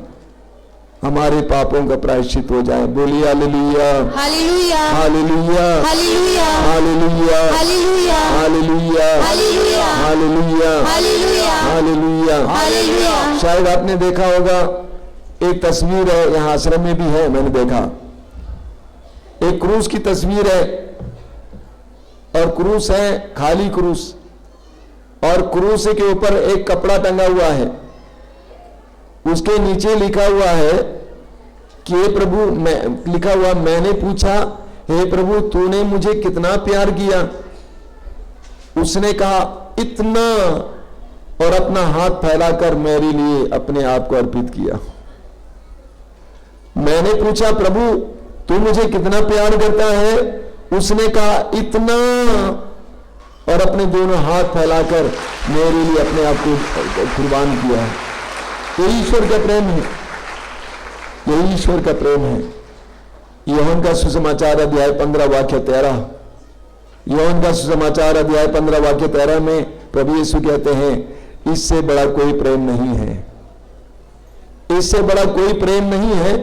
हमारे पापों का प्रायश्चित हो जाए। बोलिए hallelujah, hallelujah, hallelujah, hallelujah, hallelujah, hallelujah, hallelujah, hallelujah, hallelujah, hallelujah, hallelujah. Hallelujah. शायद आपने देखा होगा, एक तस्वीर है, यहां आश्रम में भी है, मैंने देखा, एक क्रूस की तस्वीर है, और क्रूस है खाली क्रूस, और क्रूस के ऊपर एक कपड़ा टंगा हुआ है। उसके नीचे लिखा हुआ है कि हे प्रभु, लिखा हुआ, मैंने पूछा, हे प्रभु तूने मुझे कितना प्यार किया? उसने कहा इतना, और अपना हाथ फैलाकर मेरे लिए अपने आप को अर्पित किया। मैंने पूछा, प्रभु तू मुझे कितना प्यार करता है? उसने कहा, इतना, और अपने दोनों हाथ फैलाकर मेरे लिए अपने आप को कुर्बान किया। यही ईश्वर का प्रेम है, यही ईश्वर का प्रेम है। यूहन्ना का सुसमाचार अध्याय 15 वाक्य 13, यूहन्ना का सुसमाचार अध्याय 15 वाक्य 13 में प्रभु यीशु कहते हैं, इससे बड़ा कोई प्रेम नहीं है, इससे बड़ा कोई प्रेम नहीं है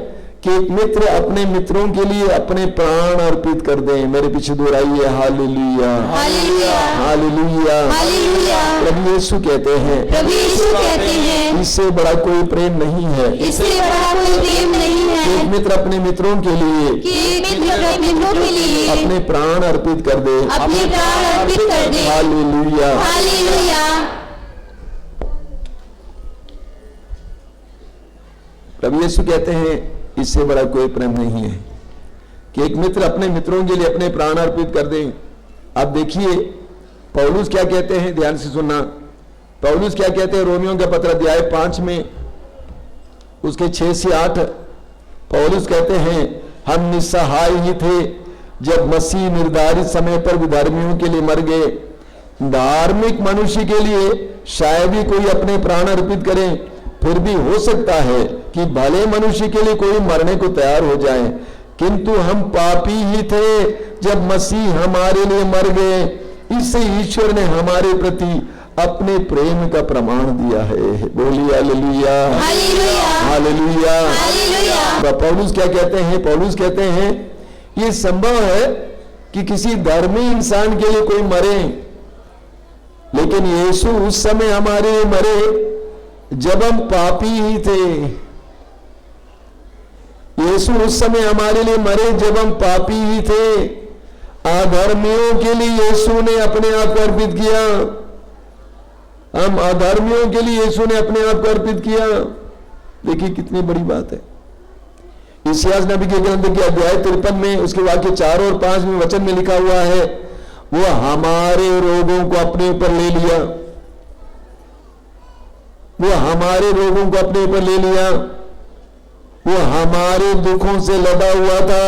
कि एक मित्र अपने मित्रों के लिए अपने प्राण अर्पित कर दे। मेरे पीछे दोहराइए, हालेलुया, हालेलुया, हालेलुया, हालेलुया। प्रभु यीशु कहते हैं, प्रभु यीशु कहते हैं, इससे बड़ा कोई प्रेम नहीं है, इससे बड़ा कोई प्रेम नहीं है कि एक मित्र अपने मित्रों के लिए कि एक मित्र अपने मित्रों के लिए अपने प्राण अर्पित कर दे। अपने प्राण अर्पित कर दे। हालेलुया। हालेलुया। प्रभु यीशु कहते हैं, इससे बड़ा कोई प्रेम नहीं है कि एक मित्र अपने मित्रों के लिए अपने प्राण अर्पित कर दे। आप देखिए पौलुस क्या कहते हैं, ध्यान से सुनना। पौलुस क्या कहते हैं रोमियों का पत्र अध्याय 5 में उसके 6 से 8 पौलुस कहते हैं, हम निस्सहाय ही थे जब मसीह निर्धारित समय पर विधर्मियों के लिए मर गए। धार्मिक मनुष्य के लिए शायद ही कोई अपने प्राण अर्पित करे, फिर भी हो सकता है कि भले मनुष्य के लिए कोई मरने को तैयार हो जाए, किंतु हम पापी ही थे जब मसीह हमारे लिए मर गए। इससे ईश्वर ने हमारे प्रति अपने प्रेम का प्रमाण दिया है। बोलिए हालेलुया, हालेलुया, हालेलुया, हालेलुया। पौलुस क्या कहते हैं? पौलुस कहते हैं ये संभव है कि किसी धर्मी इंसान के लिए कोई मरे, लेकिन यीशु उस समय हमारे लिए मरे जब हम पापी ही थे। यीशु उस समय हमारे लिए मरे जब हम पापी ही थे। अधर्मियों के लिए यीशु ने अपने आप को अर्पित किया। हम अधर्मियों के लिए यीशु ने अपने आप को अर्पित किया। देखिए कितनी बड़ी बात है। इस्यास नबी के ग्रंथ के अध्याय 53 में उसके वाक्य 4 और 5 में वचन में लिखा हुआ है, वो हमारे रोगों को अपने ऊपर ले लिया, वो हमारे रोगों को अपने ऊपर ले लिया, वो हमारे दुखों से लदा हुआ था।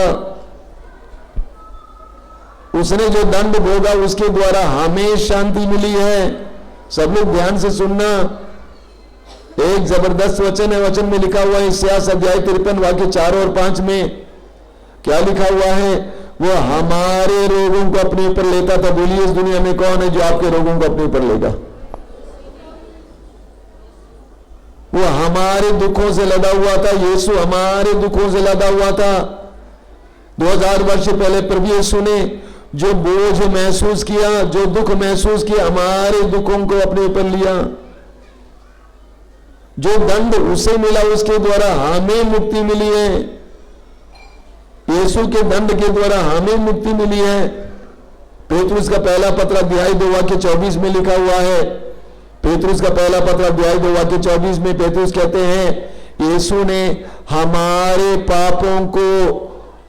उसने जो दंड भोगा उसके द्वारा हमें शांति मिली है। सब लोग ध्यान से सुनना, एक जबरदस्त वचन है। वचन में लिखा हुआ है इस्यास अध्याय 53 वाक्य 4 और 5 में क्या लिखा हुआ है? वो हमारे रोगों को अपने ऊपर लेता था। बोलिए इस दुनिया में कौन है जो आपके रोगों को अपने ऊपर लेगा? वो हमारे दुखों से लदा हुआ था। यीशु हमारे दुखों से लदा हुआ था। 2000 वर्ष पहले प्रभु यीशु ने जो बोझ महसूस किया, जो दुख महसूस किया, हमारे दुखों को अपने ऊपर लिया। जो दंड उसे मिला उसके द्वारा हमें मुक्ति मिली है। यीशु के दंड के द्वारा हमें मुक्ति मिली है। पेतरुस का पहला पत्र अध्याय 2 वाक्य 24 में लिखा हुआ है। पेतरुस का पहला पत्र अध्याय 2 वाक्य 24 में पेतरुस कहते हैं, यीशु ने हमारे पापों को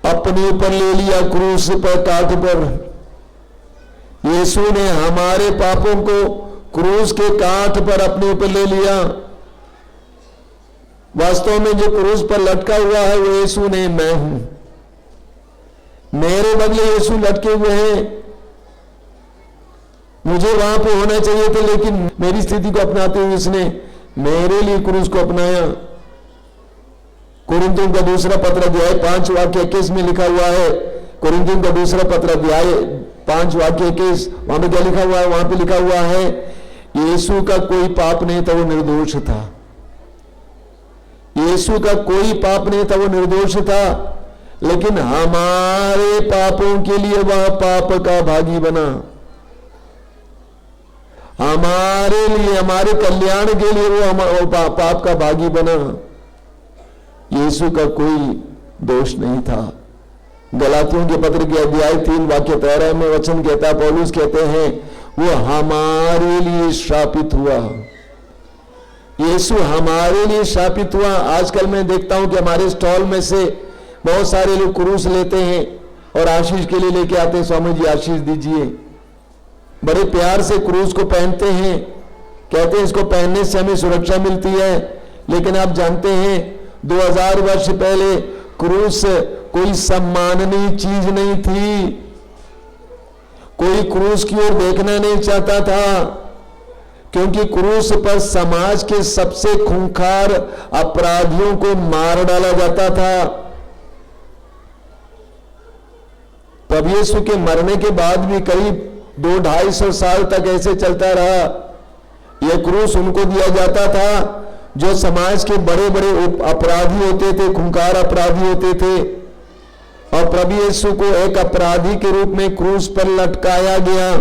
अपने ऊपर ले लिया क्रूस पर, काट पर। यीशु ने हमारे पापों को क्रूस के काट पर अपने ऊपर ले लिया। वास्तव में जो क्रूस पर लटका हुआ है वो यीशु ने, मैं हूं। मेरे बदले यीशु लटके हुए हैं। मुझे वहां पे होना चाहिए था, लेकिन मेरी स्थिति को अपनाते हुए उसने मेरे लिए क्रूस को अपनाया। कुरिन्थियों का दूसरा पत्र अध्याय 5 वाक्य 21 में लिखा हुआ है। कुरिन्थियों का दूसरा पत्र अध्याय 5 वाक्य 21, वहां पे क्या लिखा हुआ है? वहां पे लिखा हुआ है, यीशु का कोई पाप नहीं था, वो निर्दोष था। यीशु का कोई पाप नहीं था, वो निर्दोष था, लेकिन हमारे पापों के लिए वह पाप का भागी बना। हमारे लिए, हमारे कल्याण के लिए वो पाप का भागी बना। यीशु का कोई दोष नहीं था। गलातियों के पत्र के अध्याय 3 वाक्य 13 में वचन कहता है, पौलुस कहते हैं, वो हमारे लिए श्रापित हुआ। यीशु हमारे लिए श्रापित हुआ। आजकल मैं देखता हूं कि हमारे स्टॉल में से बहुत सारे लोग क्रूस लेते हैं और आशीष के लिए लेके आते हैं, स्वामी जी आशीष दीजिए। बड़े प्यार से क्रूस को पहनते हैं कहते हैं इसको पहनने से हमें सुरक्षा मिलती है, लेकिन आप जानते हैं 2000 वर्ष पहले क्रूस कोई सम्माननीय चीज नहीं थी। कोई क्रूस की ओर देखना नहीं चाहता था, क्योंकि क्रूस पर समाज के सबसे खूंखार अपराधियों को मार डाला जाता था। प्रभु यीशु के मरने के बाद भी करीब 200-250 साल तक ऐसे चलता रहा। यह क्रूस उनको दिया जाता था जो समाज के बड़े बड़े अपराधी होते थे, खूंखार अपराधी होते थे, और प्रभु यीशु को एक अपराधी के रूप में क्रूस पर लटकाया गया,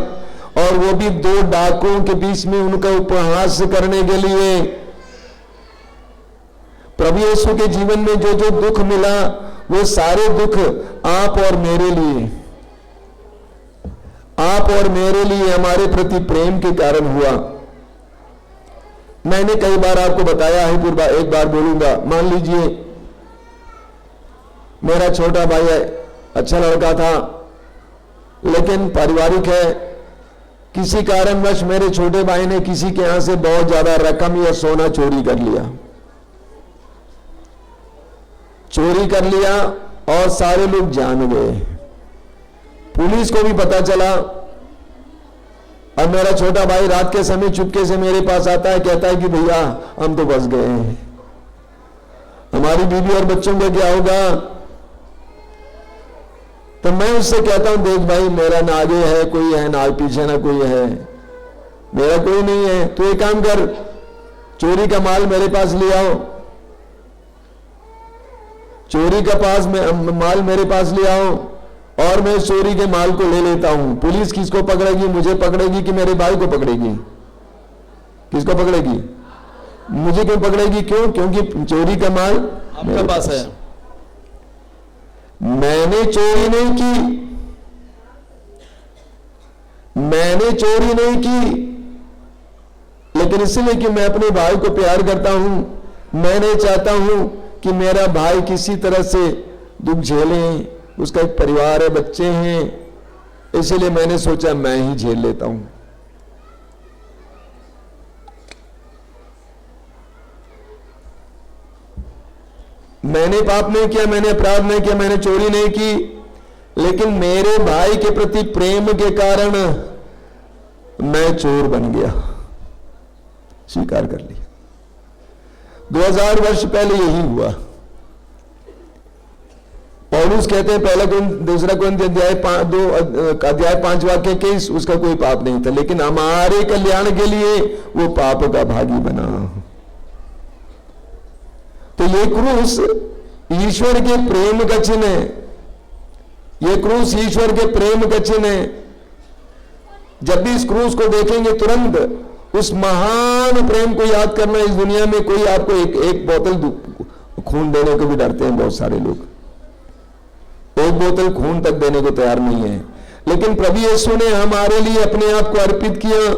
और वो भी 2 डाकुओं के बीच में उनका उपहास करने के लिए। प्रभु यीशु के जीवन में जो जो दुख मिला, वो सारे दुख आप और मेरे लिए, आप और मेरे लिए हमारे प्रति प्रेम के कारण हुआ। मैंने कई बार आपको बताया है, फिर एक बार बोलूंगा। मान लीजिए मेरा छोटा भाई है, अच्छा लड़का था, लेकिन पारिवारिक है, किसी कारणवश मेरे छोटे भाई ने किसी के यहां से बहुत ज्यादा रकम या सोना चोरी कर लिया। चोरी कर लिया और सारे लोग जान गए, पुलिस को भी पता चला। अब मेरा छोटा भाई रात के समय चुपके से मेरे पास आता है, कहता है कि भैया हम तो फंस गए हैं, हमारी बीवी और बच्चों का क्या होगा। तो मैं उससे कहता हूं, देख भाई मेरा ना आगे है कोई है, ना पीछे ना कोई है, मेरा कोई नहीं है। तू एक काम कर, चोरी का माल मेरे पास ले आओ, चोरी का माल मेरे पास ले आओ, और मैं चोरी के माल को ले लेता हूं। पुलिस किसको पकड़ेगी? मुझे पकड़ेगी कि मेरे भाई को पकड़ेगी? किसको पकड़ेगी? मुझे क्यों पकड़ेगी? क्यों? क्योंकि चोरी का माल आपके पास है, मैंने चोरी नहीं की, मैंने चोरी नहीं की, लेकिन इसलिए कि मैं अपने भाई को प्यार करता हूं, मैं नहीं चाहता हूं कि मेरा भाई किसी तरह से दुख झेले। उसका एक परिवार है, बच्चे हैं, इसलिए मैंने सोचा मैं ही झेल लेता हूं। मैंने पाप नहीं किया, मैंने अपराध नहीं किया, मैंने चोरी नहीं की, लेकिन मेरे भाई के प्रति प्रेम के कारण मैं चोर बन गया, स्वीकार कर लिया। 2000 वर्ष पहले यही हुआ। पौलुस कहते हैं पहला दूसरा अध्याय 5 वाक्य के, उसका कोई पाप नहीं था, लेकिन हमारे कल्याण के लिए वो पाप का भागी बना। तो ये क्रूस ईश्वर के प्रेम का चिन्ह है, ये क्रूस ईश्वर के प्रेम का चिन्ह है। जब भी इस क्रूस को देखेंगे तुरंत उस महान प्रेम को याद करना। इस दुनिया में कोई आपको एक बोतल खून देने को भी डरते हैं बहुत सारे लोग, एक बोतल खून तक देने को तैयार नहीं है, लेकिन प्रभु यीशु ने हमारे लिए अपने आप को अर्पित किया।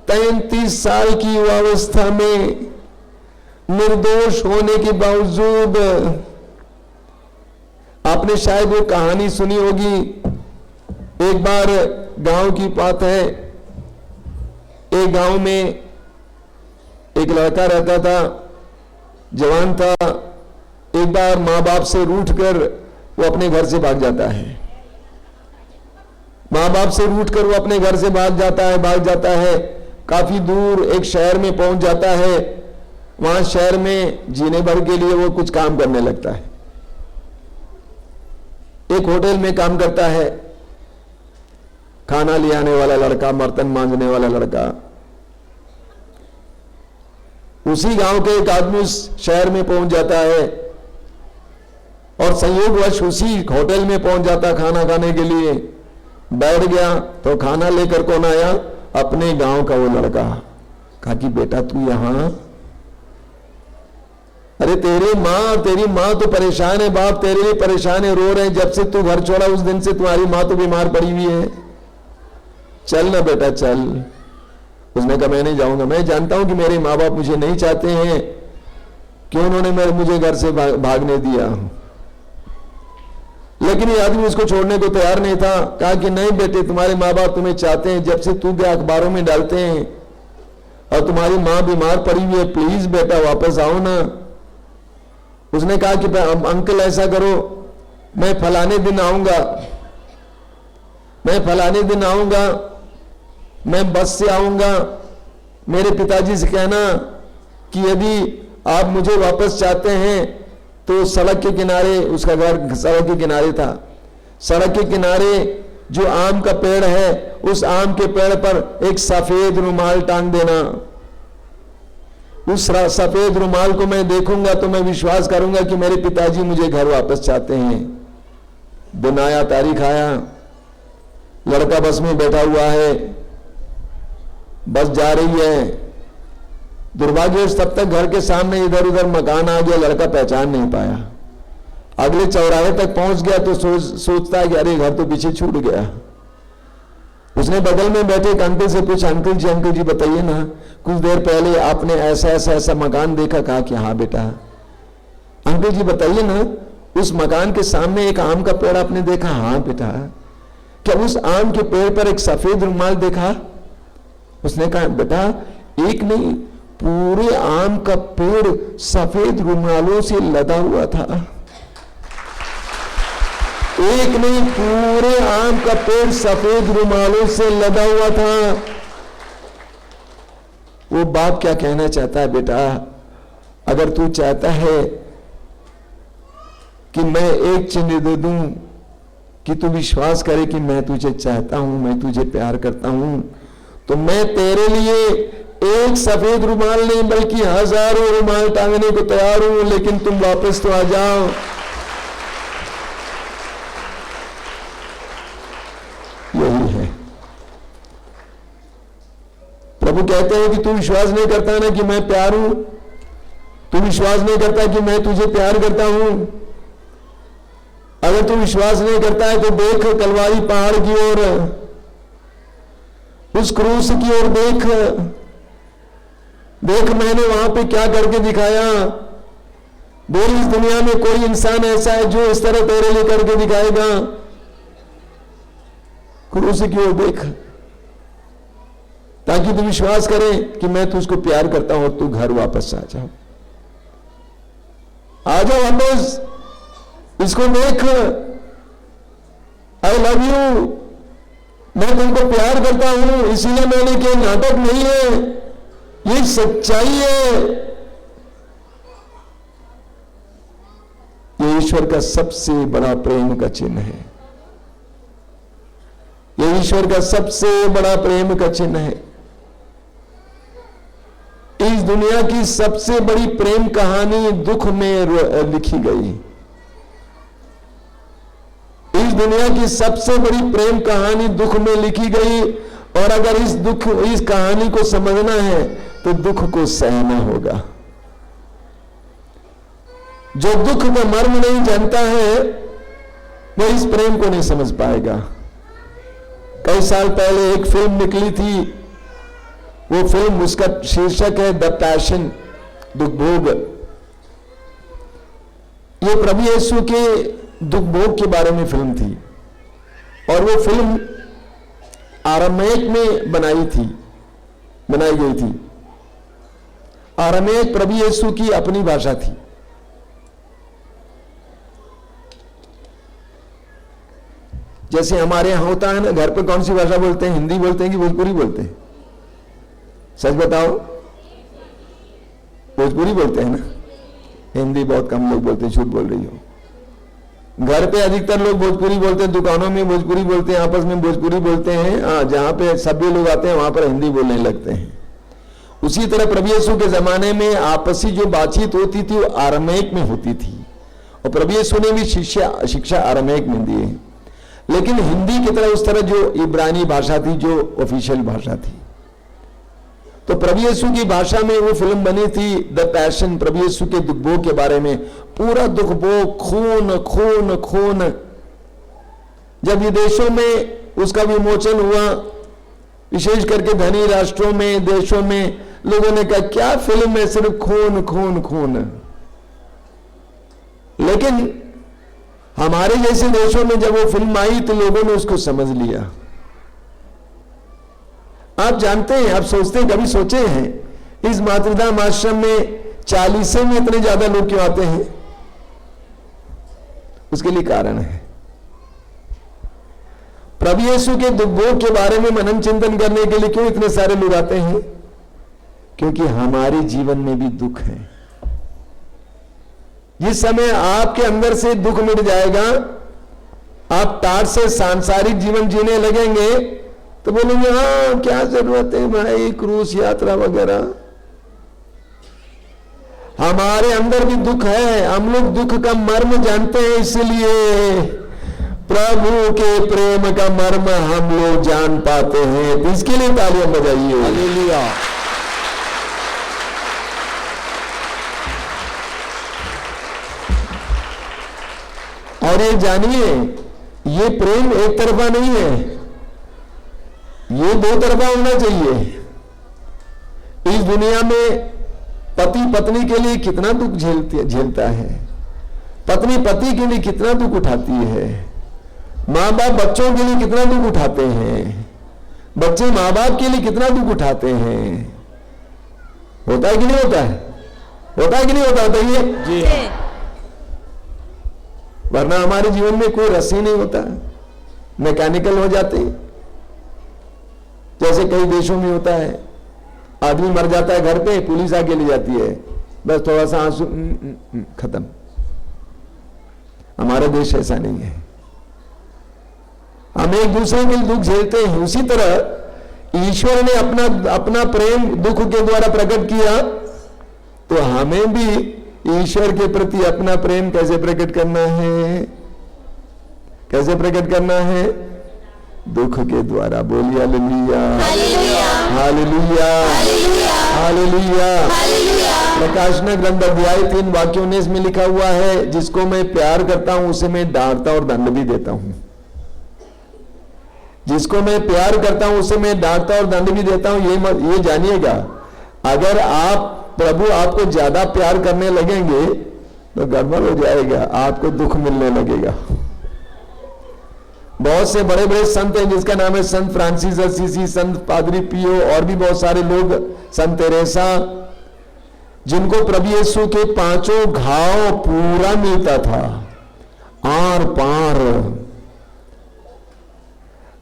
33 साल की युवावस्था में निर्दोष होने के बावजूद, आपने शायद वो कहानी सुनी होगी। एक बार गांव की बात है, एक गांव में एक लड़का रहता था, जवान था। एक बार मां बाप से रूठकर वो अपने घर से भाग जाता है, मां बाप से रूठकर वो अपने घर से भाग जाता है, काफी दूर एक शहर में पहुंच जाता है। वहां शहर में जीने भर के लिए वो कुछ काम करने लगता है। एक होटल में काम करता है, खाना ले आने वाला लड़का, बर्तन मांजने वाला लड़का। उसी गांव के एक आदमी उस शहर में पहुंच जाता है और संयोगवश उसी होटल में पहुंच जाता खाना खाने के लिए। बैठ गया तो खाना लेकर कौन आया? अपने गांव का वो लड़का। कहा कि बेटा तू यहां, अरे तेरी माँ तो परेशान है, बाप तेरे लिए परेशान है, रो रहे हैं। जब से तू घर छोड़ा उस दिन से तुम्हारी माँ तो बीमार पड़ी हुई है, चल ना बेटा चल। उसने कहा मैं नहीं जाऊंगा, मैं जानता हूं कि मेरे माँ बाप मुझे नहीं चाहते हैं, क्यों उन्होंने मुझे घर से भागने दिया। लेकिन ये आदमी उसको छोड़ने को तैयार नहीं था। कहा कि नहीं बेटे, तुम्हारे माँ बाप तुम्हें चाहते हैं, जब से तू क्या अखबारों में डालते हैं और तुम्हारी माँ बीमार पड़ी हुई है, प्लीज बेटा वापस आओ ना। उसने कहा कि अंकल ऐसा करो, मैं फलाने दिन आऊंगा, मैं बस से आऊंगा, मेरे पिताजी से कहना कि यदि आप मुझे वापस चाहते हैं तो सड़क के किनारे, उसका घर सड़क के किनारे था, सड़क के किनारे जो आम का पेड़ है, उस आम के पेड़ पर एक सफेद रुमाल टांग देना। उस सफेद रुमाल को मैं देखूंगा तो मैं विश्वास करूंगा कि मेरे पिताजी मुझे घर वापस चाहते हैं। दिन आया, तारीख आया, लड़का बस में बैठा हुआ है, बस जा रही है। दुर्भाग्यवश तब तक घर के सामने इधर उधर मकान आ गया, लड़का पहचान नहीं पाया। अगले चौराहे तक पहुंच गया तो सोचता है कि अरे घर तो पीछे छूट गया। उसने बगल में बैठे एक अंकल से पूछा, अंकल जी बताइए ना, कुछ देर पहले आपने ऐसा मकान देखा? कहा कि हाँ बेटा। अंकल जी बताइए ना, उस मकान के सामने एक आम का पेड़ आपने देखा? हाँ बेटा। क्या उस आम के पेड़ पर एक सफेद रुमाल देखा? उसने कहा बेटा एक नहीं, पूरे आम का पेड़ सफेद रुमालों से लदा हुआ था। एक नहीं, पूरे आम का पेड़ सफेद रुमालों से लदा हुआ था। वो बाप क्या कहना चाहता है? बेटा अगर तू चाहता है कि मैं एक चिन्ह दे दूं कि तू विश्वास करे कि मैं तुझे चाहता हूं, मैं तुझे प्यार करता हूं, तो मैं तेरे लिए एक सफेद रुमाल नहीं बल्कि हजारों रुमाल टांगने को तैयार हूं, लेकिन तुम वापस तो आ जाओ। यही है। प्रभु कहते हैं कि तू विश्वास नहीं करता ना कि मैं प्यार हूं, तू विश्वास नहीं करता कि मैं तुझे प्यार करता हूं। अगर तू विश्वास नहीं करता है तो देख कलवारी पहाड़ की ओर, उस क्रूस की ओर देख मैंने वहां पे क्या करके दिखाया। बोल इस दुनिया में कोई इंसान ऐसा है जो इस तरह तेरे लिए करके दिखाएगा? क्रूस की ओर देख, ताकि तू विश्वास करे कि मैं तुझको प्यार करता हूं, तू घर वापस आ जाओ वापस। इसको देख, आई लव यू, मैं तुमको प्यार करता हूं, इसीलिए मैंने किया। नाटक नहीं है, ये सच्चाई है। ये ईश्वर का सबसे बड़ा प्रेम का चिन्ह है। ये ईश्वर का सबसे बड़ा प्रेम का चिन्ह है। इस दुनिया की सबसे बड़ी प्रेम कहानी दुख में लिखी गई। इस दुनिया की सबसे बड़ी प्रेम कहानी दुख में लिखी गई, और अगर इस कहानी को समझना है तो दुख को सहना होगा। जो दुख का मर्म नहीं जानता है वो इस प्रेम को नहीं समझ पाएगा। कई साल पहले एक फिल्म निकली थी, वो फिल्म, उसका शीर्षक है द पैशन, दुख भोग। ये प्रभु यीशु के दुख भोग के बारे में फिल्म थी, और वो फिल्म आरामेक में बनाई गई थी। आरामेक प्रभु यीशु की अपनी भाषा थी। जैसे हमारे यहां होता है ना, घर पे कौन सी भाषा बोलते हैं? हिंदी बोलते हैं कि भोजपुरी बोलते हैं? सच बताओ, भोजपुरी बोलते हैं ना? हिंदी बहुत कम लोग बोलते हैं, झूठ बोल रही हो। घर पे अधिकतर लोग भोजपुरी बोलते हैं, दुकानों में भोजपुरी बोलते हैं, आपस में भोजपुरी बोलते हैं। जहां पे सभी लोग आते हैं वहां पर हिंदी बोलने लगते हैं। उसी तरह प्रभु यीशु के जमाने में आपसी जो बातचीत होती थी वो आरामेक में होती थी, और प्रभु यीशु ने भी शिक्षा आरामेक में दी है। लेकिन हिंदी की तरह उस तरह जो इब्रानी भाषा थी, जो ऑफिशियल भाषा थी, तो प्रभु यीशु की भाषा में वो फिल्म बनी थी द पैशन, प्रभु यीशु के दुख भोग के बारे में। पूरा दुख भोग, खून खून खून। जब विदेशों में उसका विमोचन हुआ, विशेष करके धनी राष्ट्रों में, देशों में, लोगों ने कहा क्या फिल्म है, सिर्फ खून खून खून। लेकिन हमारे जैसे देशों में जब वो फिल्म आई तो लोगों ने उसको समझ लिया। आप जानते हैं, आप सोचते हैं, कभी सोचे हैं इस मातृधाम आश्रम में 40 में इतने ज्यादा लोग क्यों आते हैं? उसके लिए कारण है। प्रभु यीशु के दुखों के बारे में मनन चिंतन करने के लिए क्यों इतने सारे लोग आते हैं? क्योंकि हमारे जीवन में भी दुख है। जिस समय आपके अंदर से दुख मिट जाएगा, आप टाट से सांसारिक जीवन जीने लगेंगे, तो बोलेंगे हाँ क्या जरूरत है भाई क्रूस यात्रा वगैरह। हमारे अंदर भी दुख है, हम लोग दुख का मर्म जानते हैं, इसलिए प्रभु के प्रेम का मर्म हम लोग जान पाते हैं। तो इसके लिए तालियां बजाइए। हालेलुया। और ये जानिए, ये प्रेम एक तरफा नहीं है, ये दो तरफा होना चाहिए। इस दुनिया में पति पत्नी के लिए कितना दुख झेलता है, पत्नी पति के लिए कितना दुख उठाती है, माँ बाप बच्चों के लिए कितना दुख उठाते हैं, बच्चे माँ बाप के लिए कितना दुख उठाते हैं। होता है कि नहीं होता है? होता है कि नहीं होता? बताइए जी। वरना हमारे जीवन में कोई रस ही नहीं होता, मैकेनिकल हो जाते हैं। जैसे कई देशों में होता है, आदमी मर जाता है घर पे, पुलिस आके ले जाती है, बस थोड़ा सा आंसू खत्म। हमारा देश ऐसा नहीं है, हम एक दूसरे के दुख झेलते हैं। उसी तरह ईश्वर ने अपना प्रेम दुख के द्वारा प्रकट किया, तो हमें भी ईश्वर के प्रति अपना प्रेम कैसे प्रकट करना है? कैसे प्रकट करना है? दुख के द्वारा। बोलिए हालेलुया, हालेलुया, हालेलुया। प्रकाशना ग्रंथ अध्याय 3 वाक्य 19 में लिखा हुआ है, जिसको मैं प्यार करता हूं उसे मैं डांटता और दंड भी देता हूं। जिसको मैं प्यार करता हूं उसे मैं डांटता और दंड भी देता हूं। ये जानिएगा, अगर आप प्रभु आपको ज्यादा प्यार करने लगेंगे तो गड़बड़ हो जाएगा, आपको दुख मिलने लगेगा। बहुत से बड़े बड़े संत हैं, जिसका नाम है संत फ्रांसिस असीसी, संत पादरी पियो, और भी बहुत सारे लोग, संत तेरेसा, जिनको प्रभु यीशु के 5 घाव पूरा मिलता था, आर पार।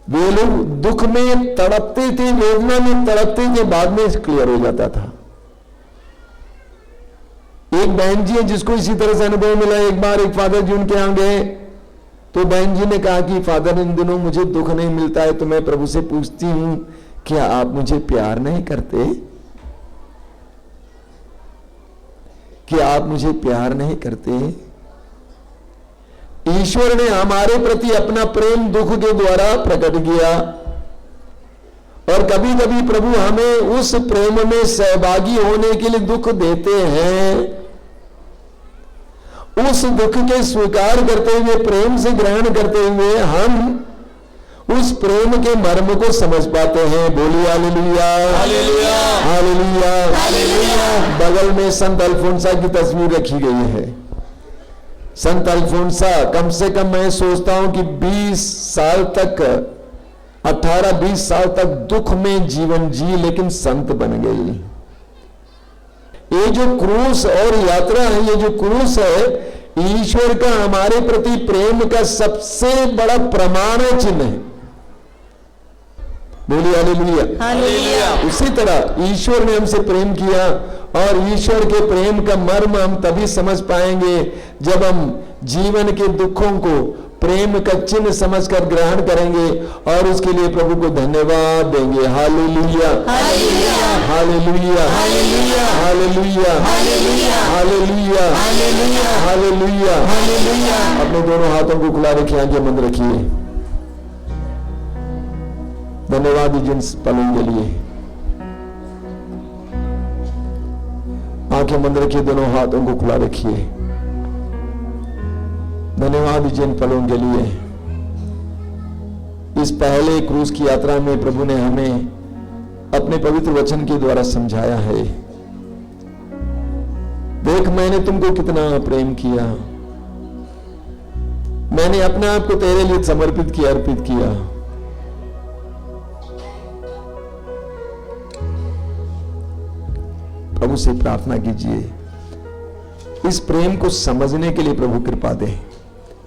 वे लोग दुख में तड़पते थे, वेदना में तड़पते थे, बाद में क्लियर हो जाता था। एक बहन जी है जिसको इसी तरह से अनुभव मिला। एक बार एक फादर जी उनके यहां गए, तो बहन जी ने कहा कि फादर, इन दिनों मुझे दुख नहीं मिलता है, तो मैं प्रभु से पूछती हूं क्या आप मुझे प्यार नहीं करते? क्या आप मुझे प्यार नहीं करते? ईश्वर ने हमारे प्रति अपना प्रेम दुख के द्वारा प्रकट किया, और कभी कभी प्रभु हमें उस प्रेम में सहभागी होने के लिए दुख देते हैं। उस दुख के स्वीकार करते हुए, प्रेम से ग्रहण करते हुए, हम उस प्रेम के मर्म को समझ पाते हैं। बोलिए हालेलुया, हालेलुया, हालेलुया, हालेलुया। बगल में संत अल्फोंसा की तस्वीर रखी गई है। संत अल्फोंसा कम से कम मैं सोचता हूं कि 20 साल तक, 18-20 साल तक दुख में जीवन जी, लेकिन संत बन गई। ये जो क्रूस और यात्रा है, ये जो क्रूस है, ईश्वर का हमारे प्रति प्रेम का सबसे बड़ा प्रमाण चिन्ह है। बोलिए हालेलुया, हालेलुया। उसी तरह ईश्वर ने हमसे प्रेम किया, और ईश्वर के प्रेम का मर्म हम तभी समझ पाएंगे जब हम जीवन के दुखों को प्रेम का चिन्ह समझकर ग्रहण करेंगे, और उसके लिए प्रभु को धन्यवाद देंगे। Hallelujah, hallelujah, hallelujah, hallelujah, hallelujah, hallelujah, hallelujah, hallelujah. अपने दोनों हाथों को खुला रखिए, आंखें बंद रखिए। धन्यवाद जिन पलों के लिए। आंखें बंद रखिए, दोनों हाथों को खुला रखिए। धन्यवाद जिन पलों के लिए। इस पहले क्रूस की यात्रा में प्रभु ने हमें अपने पवित्र वचन के द्वारा समझाया है। देख, मैंने तुमको कितना प्रेम किया, मैंने अपने आप को तेरे लिए समर्पित किया, अर्पित किया। प्रभु से प्रार्थना कीजिए, इस प्रेम को समझने के लिए प्रभु कृपा दे।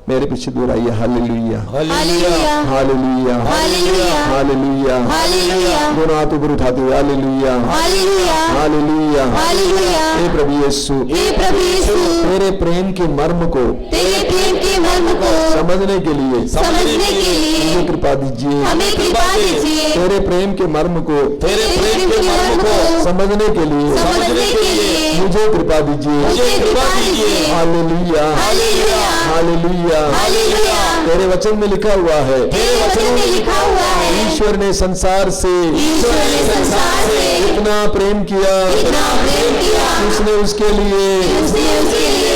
मेरे पीछे दोहराइए, hallelujah hallelujah hallelujah hallelujah hallelujah. Hallelujah दोनों हाथ ऊपर उठाते हुए हालेलुया हालेलुया हालेलुया। हालेलुया। हे प्रभु यीशु, हे प्रभु यीशु, तेरे प्रेम के मर्म को तेरे प्रेम के मर्म को समझने के लिए समझने के लिए मुझे कृपा दीजिए। हमें कृपा दीजिए। तेरे प्रेम के मर्म को तेरे प्रेम के मर्म को समझने के लिए समझने के लिए मुझे कृपा दीजिए। मुझे कृपा दीजिए। Hallelujah hallelujah hallelujah. हालेलुया। तेरे वचन में लिखा हुआ है, तेरे वचन में लिखा हुआ है, ईश्वर ने संसार से ईश्वर ने संसार से इतना प्रेम किया, इतना प्रेम किया, उसने उसके लिए उसने उसके लिए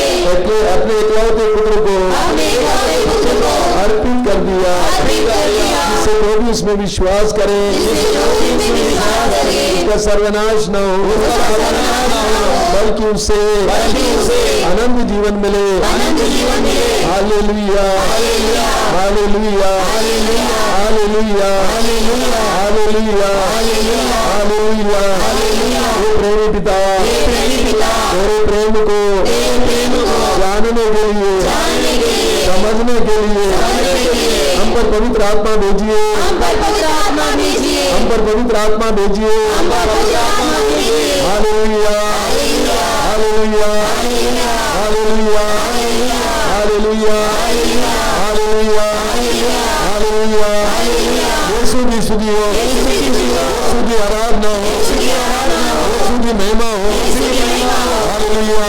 अपने इकलौते पुत्र को अपने एकलौते पुत्र को अर्पित कर दिया, अर्पित कर दिया, जिससे कोई भी उसमें विश्वास करे जिससे लोग इसमें विश्वास करें, उसका सर्वनाश न हो, बल्कि उसे अनंत जीवन मिले। अनंत जीवन मिले। Hallelujah hallelujah hallelujah hallelujah hallelujah hallelujah. हे प्रेमी पिता, तेरे प्रेम को जानने के लिए समझने के लिए हम पर पवित्र आत्मा भेजिए, हम पर पवित्र आत्मा भेजिए, हम पर पवित्र आत्मा भेजिए। हम पर पवित्र आत्मा भेजिए। Hallelujah hallelujah hallelujah hallelujah hallelujah hallelujah. Yeshu की स्तुति हो, यीशु की आराधना हो, यीशु की महिमा हो। हालेलुया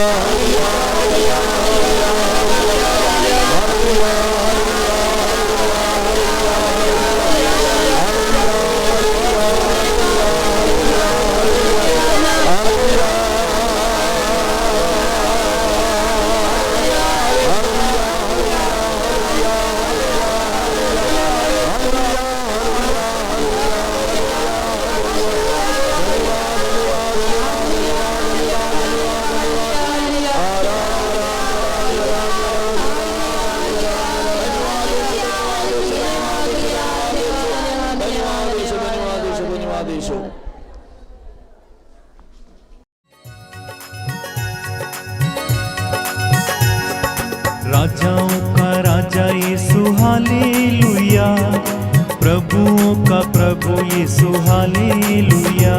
राजाओं का राजा यीशु हालेलुया, प्रभुओं का प्रभु यीशु हालेलुया।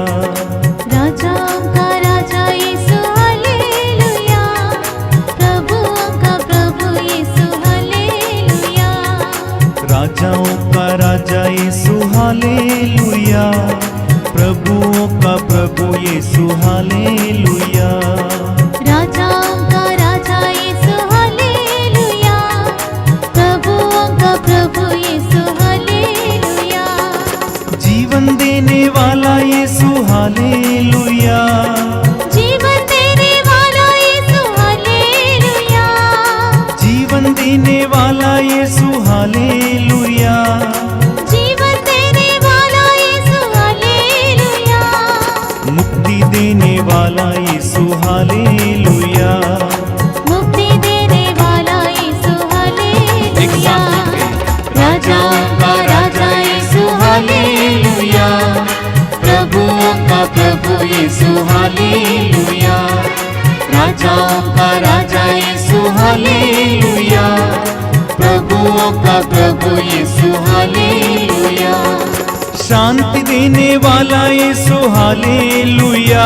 राजाओं का राजा यीशु हालेलुया, प्रभुओं का प्रभु यीशु हालेलुया। राजाओं का राजा यीशु हालेलुया, प्रभुओं का प्रभु यीशु हालेलुया। राजाओं का राजा यीशु हालेलुया, प्रभुओं का प्रभु यीशु हालेलुया। जीवन देने वाला यीशु हालेलुया, जीवन देने वाला यीशु हालेलुया, जीवन देने वाला यीशु हालेलुया। जीवन देने वाला यीशु हालेलुया, मुक्ति देने वाला यीशु हालेलुया। मुक्ति देने वाला यीशु एक हालेलुया। साथ मिलके, राजाओं का राजा यीशु हालेलुया, प्रभुओं का प्रभु यीशु हालेलुया। राजाओं का राजा यीशु हालेलुया, प्रभुओं का प्रभु यीशु हालेलुया। शांति देने वाला यीशु हालेलुया,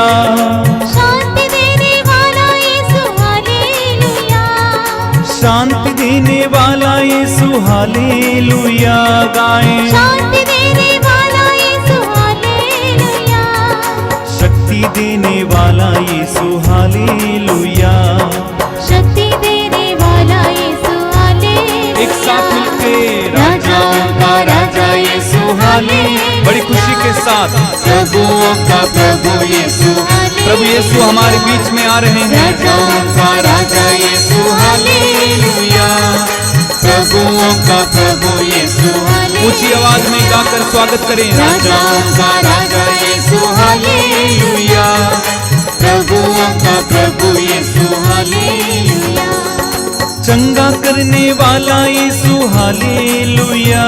शांति देने वाला यीशु हालेलुया, शांति देने वाला यीशु हालेलुया। गाएं, शांति देने वाला यीशु हालेलुया, शक्ति देने वाला यीशु हालेलुया। शक्ति देने वाला यीशु हालेलुया। एक साथ मिलके, राजाओं का राजा यीशु हालेलुया, बड़ी खुशी के साथ प्रभुओं का प्रभु यीशु हालेलुया। प्रभु यीशु हमारे बीच में आ रहे हैं। राजाओं का राजा यीशु हालेलुया, प्रभुओं का प्रभु यीशु हालेलुया। ऊंची आवाज में गाकर स्वागत करें। राजाओं का राजा यीशु हालेलुया, प्रभुओं का प्रभु यीशु हालेलुया। चंगा करने वाला यीशु हालेलुया,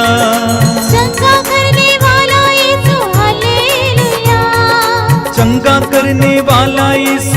चंगा करने वाला यीशु हालेलुया, चंगा करने वाला यीशु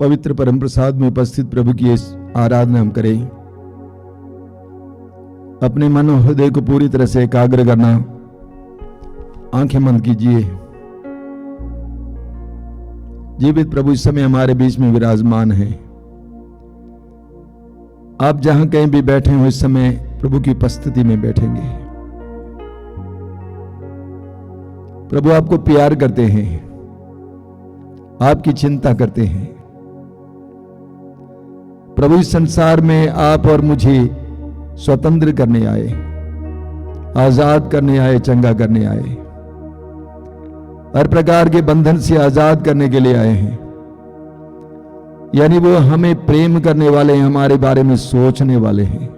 पवित्र परम प्रसाद में उपस्थित प्रभु की इस आराधना हम करें। अपने मन और हृदय को पूरी तरह से एकाग्र करना, आंखें बंद कीजिए। जीवित प्रभु इस समय हमारे बीच में विराजमान है। आप जहां कहीं भी बैठे हो इस समय प्रभु की उपस्थिति में बैठेंगे। प्रभु आपको प्यार करते हैं, आपकी चिंता करते हैं। प्रभु इस संसार में आप और मुझे स्वतंत्र करने आए, आजाद करने आए, चंगा करने आए, हर प्रकार के बंधन से आजाद करने के लिए आए हैं। यानी वो हमें प्रेम करने वाले हैं, हमारे बारे में सोचने वाले हैं।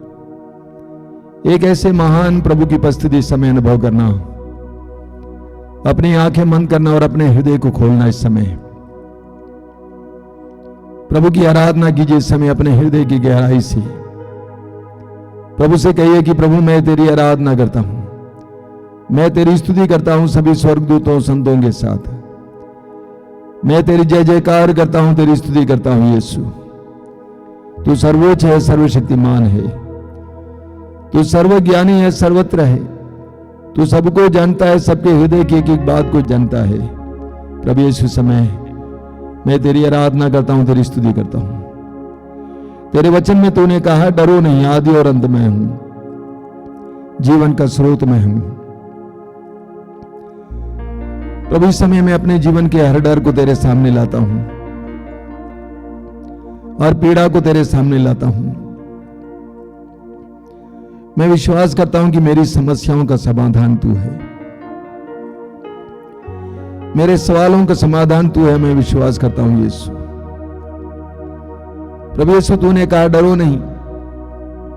एक ऐसे महान प्रभु की उपस्थिति इस समय अनुभव करना, अपनी आंखें बंद करना और अपने हृदय को खोलना। इस समय प्रभु की आराधना कीजिए। इस समय अपने हृदय की गहराई से प्रभु से कहिए कि प्रभु मैं तेरी आराधना करता हूं, मैं तेरी स्तुति करता हूं सभी स्वर्गदूतों संतों के साथ। मैं तेरी जय जयकार करता हूं, तेरी स्तुति करता हूं। यीशु तू सर्वोच्च है, सर्वशक्तिमान है, तू सर्वज्ञानी है, सर्वत्र है, तू सबको जानता है, सबके हृदय की एक एक बात को जानता है। प्रभु यीशु समय मैं तेरी आराधना करता हूं, तेरी स्तुति करता हूं। तेरे वचन में तूने कहा डरो नहीं, आदि और अंत में हूं, जीवन का स्रोत में हूं। प्रभु इस समय मैं अपने जीवन के हर डर को तेरे सामने लाता हूं और पीड़ा को तेरे सामने लाता हूं। मैं विश्वास करता हूं कि मेरी समस्याओं का समाधान तू है, मेरे सवालों का समाधान तू है। मैं विश्वास करता हूं यीशु। प्रभु यीशु तूने कहा डरो नहीं।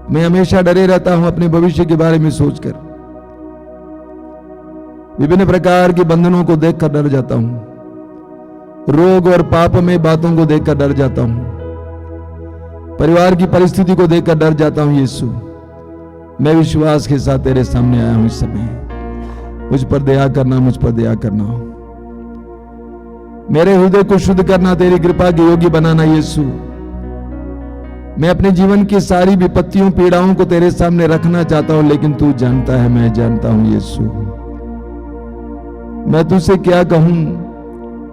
मैं हमेशा डरे रहता हूं अपने भविष्य के बारे में सोचकर, विभिन्न प्रकार के बंधनों को देखकर डर जाता हूं, रोग और पाप में बातों को देखकर डर जाता हूं, परिवार की परिस्थिति को देखकर डर जाता हूं। यीशु मैं विश्वास के साथ तेरे सामने आया हूं। इस समय मुझ पर दया करना, मुझ पर दया करना, मेरे हृदय को शुद्ध करना, तेरी कृपा के योग्य बनाना। यीशु मैं अपने जीवन की सारी विपत्तियों पीड़ाओं को तेरे सामने रखना चाहता हूं, लेकिन तू जानता है, मैं जानता हूं। यीशु मैं तुझसे क्या कहूं,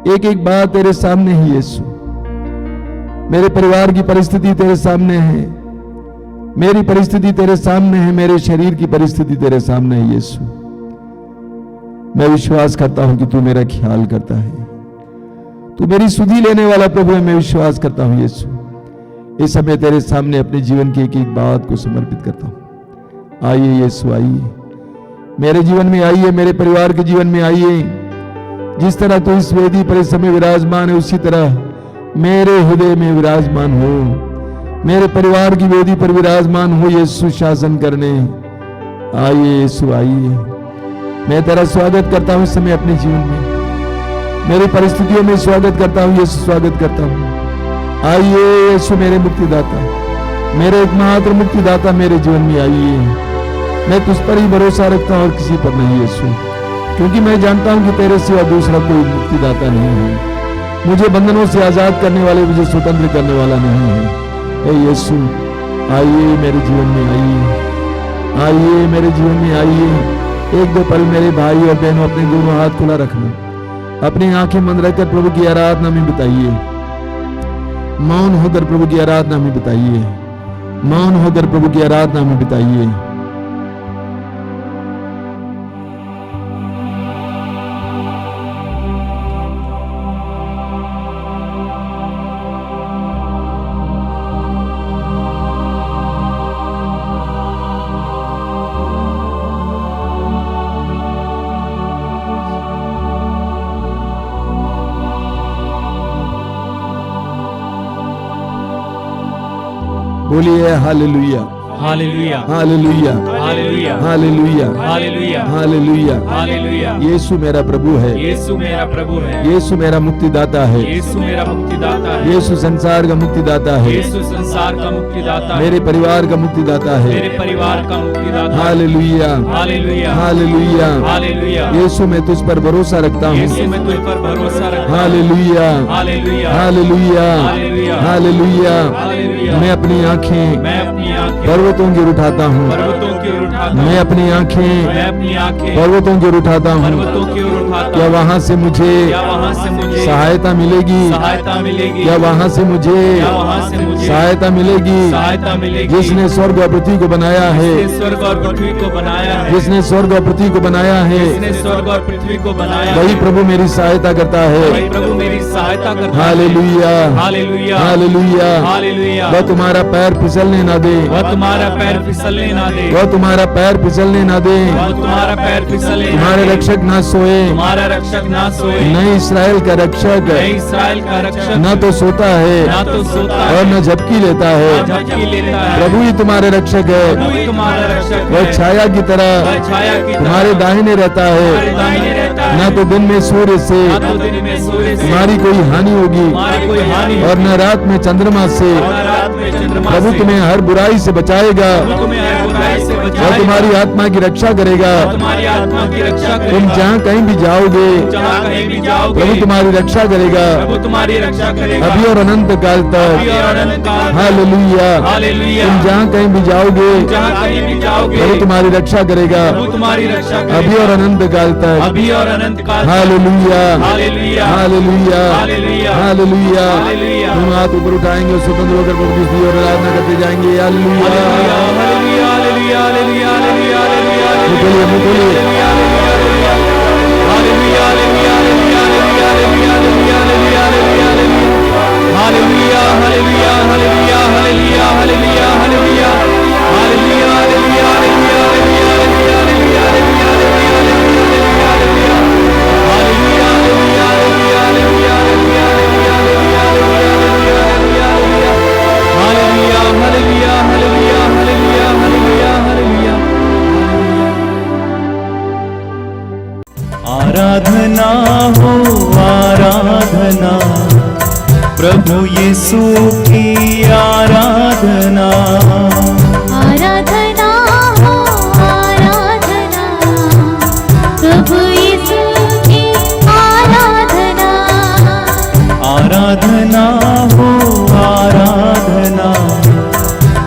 एक एक बात तेरे सामने है। यीशु मेरे परिवार की परिस्थिति तेरे सामने है, मेरी परिस्थिति तेरे सामने है, मेरे शरीर की परिस्थिति तेरे सामने है। यीशु मैं विश्वास करता हूं कि तू मेरा ख्याल करता है, तू मेरी सुधि लेने वाला प्रभु है। मैं विश्वास करता हूं यीशु। इस समय तेरे सामने अपने जीवन की एक एक बात को समर्पित करता हूं। आइए यीशु, आइए मेरे जीवन में, आइए मेरे परिवार के जीवन में, आइए। जिस तरह तू इस वेदी पर इस समय विराजमान है, उसी तरह मेरे हृदय में विराजमान हो, मेरे परिवार की वेदी पर विराजमान हो। यीशु शासन करने आइए। यीशु आइए, मैं तेरा स्वागत करता हूं इस समय अपने जीवन में, मेरी परिस्थितियों में स्वागत करता हूं। यीशु स्वागत करता हूं। आइए यीशु मेरे मुक्तिदाता, मेरे एकमात्र मुक्तिदाता मेरे जीवन में आइए। मैं तुझ पर ही भरोसा रखता हूं और किसी पर नहीं यीशु, क्योंकि मैं जानता हूं कि तेरे सिवा दूसरा कोई मुक्तिदाता नहीं है। मुझे बंधनों से आजाद करने वाले, मुझे स्वतंत्र करने वाला नहीं है। हे यीशु आइए मेरे जीवन में, आइए आइए मेरे जीवन में, आइए। एक दो पल मेरे भाई और बहनों अपने दोनों हाथ खुला रखना, अपनी आंखें बंद रखकर प्रभु की आराधना में बिताइए। मौन होकर प्रभु की आराधना में बिताइए, मौन होकर प्रभु की आराधना में बिताइए। बोलिए hallelujah. Hallelujah hallelujah hallelujah hallelujah hallelujah hallelujah hallelujah. Yeshu मेरा प्रभु है, यीशु मेरा प्रभु है, यीशु मेरा मुक्तिदाता है, यीशु मेरा मुक्तिदाता है, यीशु संसार का मुक्तिदाता है, यीशु संसार का मुक्तिदाता है, मेरे परिवार का मुक्तिदाता है। मेरे परिवार का मुक्तिदाता है। Hallelujah hallelujah hallelujah hallelujah. Yeshu मैं तुझ पर भरोसा रखता यीशु हूँ। मैं तुझ पर भरोसा रखता हूँ। Hallelujah hallelujah hallelujah hallelujah hallelujah. Hallelujah. मैं अपनी आंखें मैं अपनी आंखें पर्वतों की ओर उठाता हूँ। पर्वतों की ओर उठाता मैं हूँ। अपनी आंखें मैं अपनी आंखें पर्वतों की ओर उठाता हूँ। पर्वतों की ओर उठाता क्या हूँ। वहाँ से मुझे क्या वहाँ से मुझे सहायता मिलेगी? सहायता मिलेगी? क्या वहाँ से मुझे क्या वहाँ से मुझे सहायता मिलेगी? सहायता मिलेगी? जिसने स्वर्ग और पृथ्वी को बनाया है, जिसने स्वर्ग और पृथ्वी को बनाया है, जिसने स्वर्ग और पृथ्वी को बनाया है, जिसने स्वर्ग और पृथ्वी को बनाया वही है, प्रभु मेरी सहायता करता वही है। प्रभु मेरी सहायता करता है। Hallelujah hallelujah hallelujah. हालेलुया। वह तुम्हारा पैर फिसलने ना दे, वह तुम्हारा पैर फिसलने ना दे, वह तुम्हारा पैर फिसलने ना दे। वह तुम्हारा पैर फिसलने ना तुम्हारे दे। रक्षक ना सोए, तुम्हारा रक्षक ना सोए, न इस्राएल का रक्षक न इस्राएल का रक्षक न तो सोता है ना तो सोता और है, न झपकी लेता ना है। झपकी लेता है। प्रभु ही तुम्हारे रक्षक है। प्रभु ही तुम्हारा रक्षक वह है। छाया की वह तरह छाया की तुम्हारे तरह दाहिने रहता तुम्हारे है। दाहिने रहता है। न तो दिन में सूर्य से ना तो दिन में सूर्य से तुम्हारी कोई हानि होगी तुम्हारी कोई हानि और न रात में चंद्रमा से। और न रात में चंद्रमा प्रभु से। तुम्हें हर बुराई से बचाएगा प्रभु तुम्हें हर बुराई से और बचाएगा। तुम्हारी आत्मा की रक्षा करेगा। तुम्हारी आत्मा की रक्षा तुम करेगा। जहाँ कहीं भी जाओगे जहाँ कहीं भी जाओगे प्रभु तुम्हारी रक्षा करेगा, प्रभु तुम्हारी रक्षा करेगा। अभी और अनंत काल अभी तक। और अनंत काल तक। हालेलुया। हालेलुया। तुम जहाँ कहीं भी जाओगे जहाँ कहीं भी जाओगे प्रभु तुम्हारी रक्षा करेगा, प्रभु तुम्हारी रक्षा करेगा। अभी और अनंत काल तक। अभी और अनंत काल तक। Hallelujah hallelujah. Hallelujah hallelujah. Hallelujah. Hallelujah. दोनों हाथ ऊपर उठाएंगे और स्वतंत्र होकर प्रभु की स्तुति और आराधना करते जाएंगे। Hallelujah hallelujah hallelujah hallelujah hallelujah hallelujah hallelujah बोलिए, मुंह खोलिए। Hallelujah hallelujah hallelujah hallelujah hallelujah hallelujah hallelujah hallelujah hallelujah hallelujah hallelujah hallelujah आराधना हो आराधना, प्रभु यीशु की आराधना। आराधना हो आराधना, प्रभु यीशु की आराधना। आराधना हो आराधना,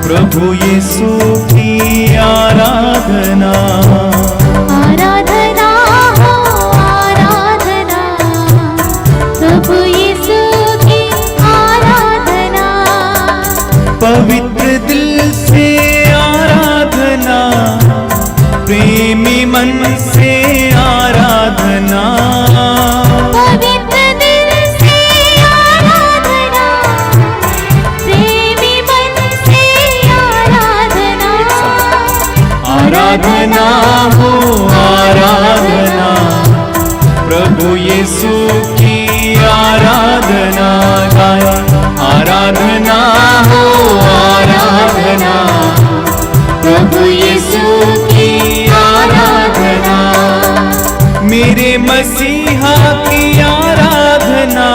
प्रभु यीशु की आराधना। आराधना हो आराधना, प्रभु यीशु की आराधना। पवित्र दिल से आराधना, प्रेमी मन से आराधना। पवित्र दिल से आराधना, प्रेमी मन से आराधना। आराधना हो आराधना, प्रभु यीशु की आराधना। गाएं। आराधना हो आराधना, प्रभु यीशु की आराधना। मेरे मसीहा की आराधना,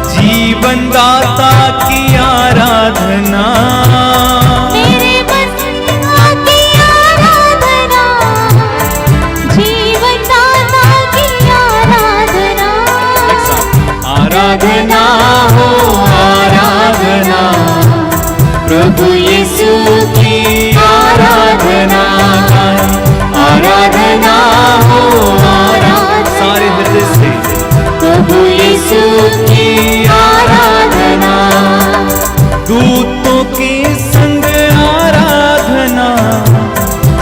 जीवन दाता की आराधना। मेरे मसीहा की आराधना, जीवन दाता की आराधना। आराधना हो आराधना, प्रभु यीशु की आराधना। आराधना हो आराधना, सारे हृदय से प्रभु यीशु की आराधना। दूतों के संग आराधना,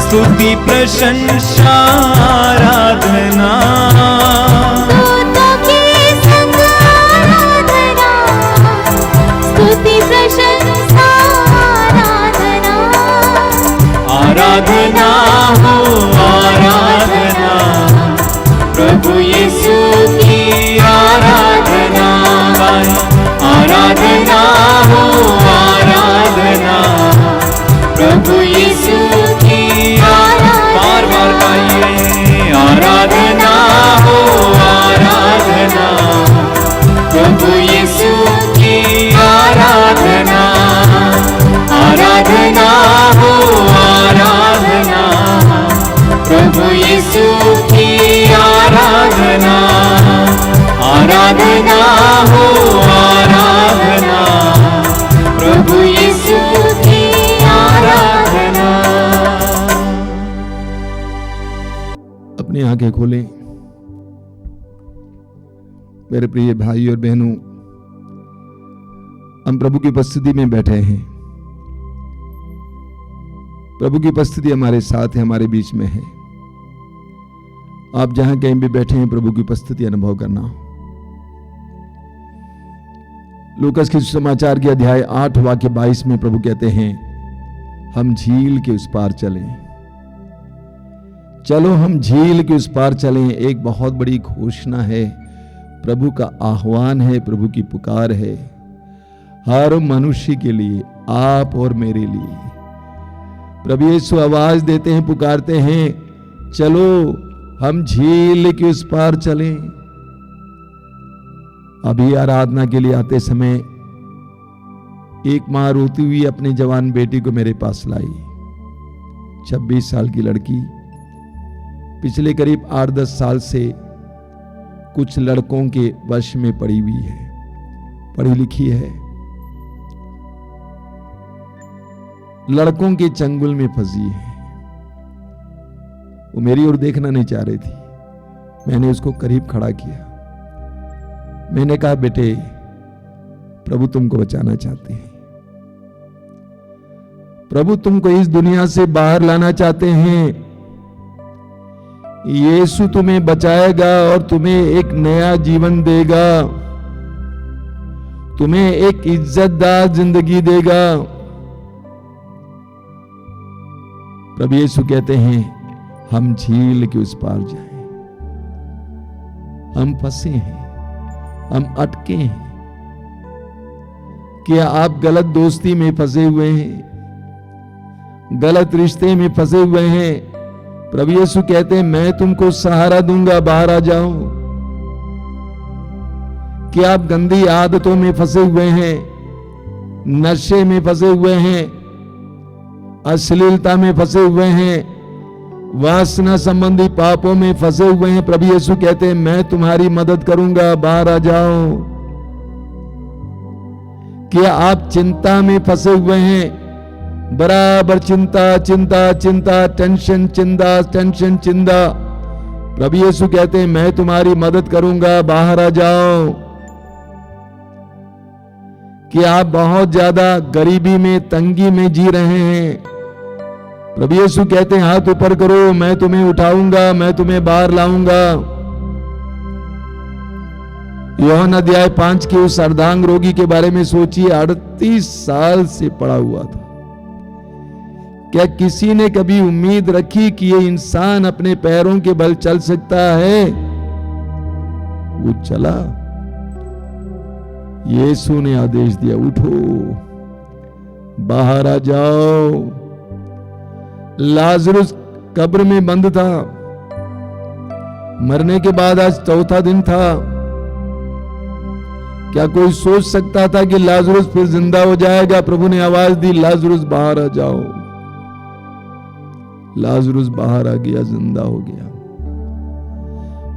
स्तुति प्रशंसा आराधना। दूतों के संग आराधना, स्तुति प्रशंसा आराधना। आराधना हो आराधना, प्रभु यीशु की आराधना। आराधना हो आराधना, प्रभु अपनी आंखें खोलें। मेरे प्रिय भाई और बहनों, हम प्रभु की उपस्थिति में बैठे हैं। प्रभु की उपस्थिति हमारे साथ है, हमारे बीच में है। आप जहां कहीं भी बैठे हैं, प्रभु की उपस्थिति अनुभव करना। लूकास के सुसमाचार के अध्याय 8 वाक्य 22 में प्रभु कहते हैं, हम झील के उस पार चलें। चलो हम झील के उस पार चलें। एक बहुत बड़ी घोषणा है, प्रभु का आह्वान है, प्रभु की पुकार है हर मनुष्य के लिए, आप और मेरे लिए। प्रभु यीशु आवाज देते हैं, पुकारते हैं, चलो हम झील के उस पार चलें। अभी आराधना के लिए आते समय एक मां रोती हुई अपनी जवान बेटी को मेरे पास लाई। 26 साल की लड़की, पिछले करीब 8-10 साल से कुछ लड़कों के वश में पड़ी हुई है, पढ़ी लिखी है, लड़कों के चंगुल में फंसी है। वो मेरी ओर देखना नहीं चाह रही थी। मैंने उसको करीब खड़ा किया। मैंने कहा, बेटे, प्रभु तुमको बचाना चाहते हैं। प्रभु तुमको इस दुनिया से बाहर लाना चाहते हैं। यीशु तुम्हें बचाएगा और तुम्हें एक नया जीवन देगा, तुम्हें एक इज्जतदार जिंदगी देगा। प्रभु यीशु कहते हैं, हम झील के उस पार जाएं। हम फंसे हैं, हम अटके हैं। क्या आप गलत दोस्ती में फंसे हुए हैं, गलत रिश्ते में फंसे हुए हैं? प्रभु यीशु कहते हैं, मैं तुमको सहारा दूंगा, बाहर आ जाओ। क्या आप गंदी आदतों में फंसे हुए हैं, नशे में फंसे हुए हैं, अश्लीलता में फंसे हुए हैं, वासना संबंधी पापों में फंसे हुए हैं? प्रभु यीशु कहते हैं, मैं तुम्हारी मदद करूंगा, बाहर आ जाओ। क्या आप चिंता में फंसे हुए हैं, बराबर चिंता चिंता चिंता, टेंशन चिंता, टेंशन चिंता? प्रभु यीशु कहते हैं, मैं तुम्हारी मदद करूंगा, बाहर आ जाओ। कि आप बहुत ज्यादा गरीबी में, तंगी में जी रहे हैं? प्रभु यीशु कहते हैं, हाथ ऊपर करो, मैं तुम्हें उठाऊंगा, मैं तुम्हें बाहर लाऊंगा। यूहन्ना अध्याय 5 के उस अर्धांग रोगी के बारे में सोचिए, 38 साल से पड़ा हुआ था। क्या किसी ने कभी उम्मीद रखी कि ये इंसान अपने पैरों के बल चल सकता है? वो चला। यीशु ने आदेश दिया, उठो, बाहर आ जाओ। लाजरुस कब्र में बंद था, मरने के बाद आज 4था दिन था। क्या कोई सोच सकता था कि लाजरुस फिर जिंदा हो जाएगा? प्रभु ने आवाज दी, लाजरुस बाहर आ जाओ। लाजरुस बाहर आ गया, जिंदा हो गया।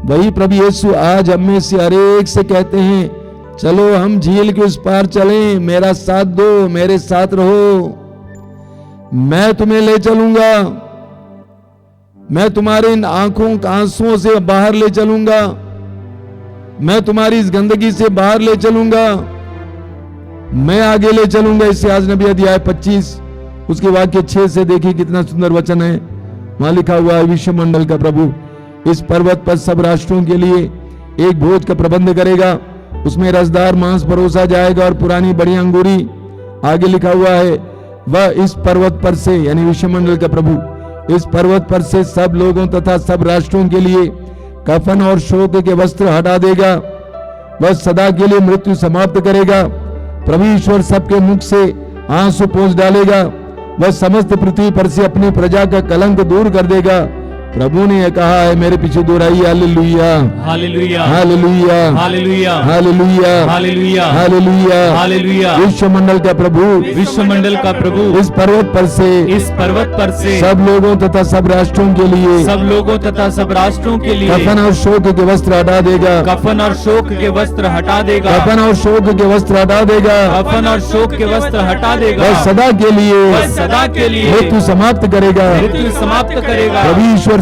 वही प्रभु यीशु आज हम में से हर एक से कहते हैं, चलो हम झील के उस पार चलें, मेरा साथ दो, मेरे साथ रहो, मैं तुम्हें ले चलूंगा, मैं तुम्हारे इन आंखों के आंसुओं से बाहर ले चलूंगा, मैं तुम्हारी इस गंदगी से बाहर ले चलूंगा, मैं आगे ले चलूंगा। इससे आज नबी अध्याय 25 उसके वाक्य 6 से देखिए, कितना सुंदर वचन है। वहां लिखा हुआ है, विश्व मंडल का प्रभु इस पर्वत पर सब राष्ट्रों के लिए एक भोज का प्रबंध करेगा, उसमें रसदार मांस परोसा जाएगा और पुरानी बड़ी अंगूरी। आगे लिखा हुआ है, वह इस पर्वत पर से, यानी विश्व मंडल का प्रभु इस पर्वत पर से सब लोगों तथा सब राष्ट्रों के लिए कफन और शोक के वस्त्र हटा देगा, वह सदा के लिए मृत्यु समाप्त करेगा। प्रभु ईश्वर सबके मुख से आंसू पोंछ डालेगा, वह समस्त पृथ्वी पर से अपनी प्रजा का कलंक दूर कर देगा। प्रभु ने यह कहा है, मेरे पीछे दोहराइए, hallelujah hallelujah hallelujah hallelujah hallelujah hallelujah hallelujah hallelujah. विश्व मंडल का प्रभु विश्व मंडल का प्रभु इस पर्वत पर से, इस पर्वत पर से सब लोगों तथा सब राष्ट्रों के लिए, सब लोगों तथा सब राष्ट्रों के लिए कफन और शोक के वस्त्र हटा देगा, कफन और शोक के वस्त्र हटा देगा, कफन और शोक के वस्त्र हटा देगा, कफन और शोक के वस्त्र हटा देगा, वह सदा के लिए वह सदा के लिए मृत्यु समाप्त करेगा। मृत्यु समाप्त करेगा। प्रभु ईश्वर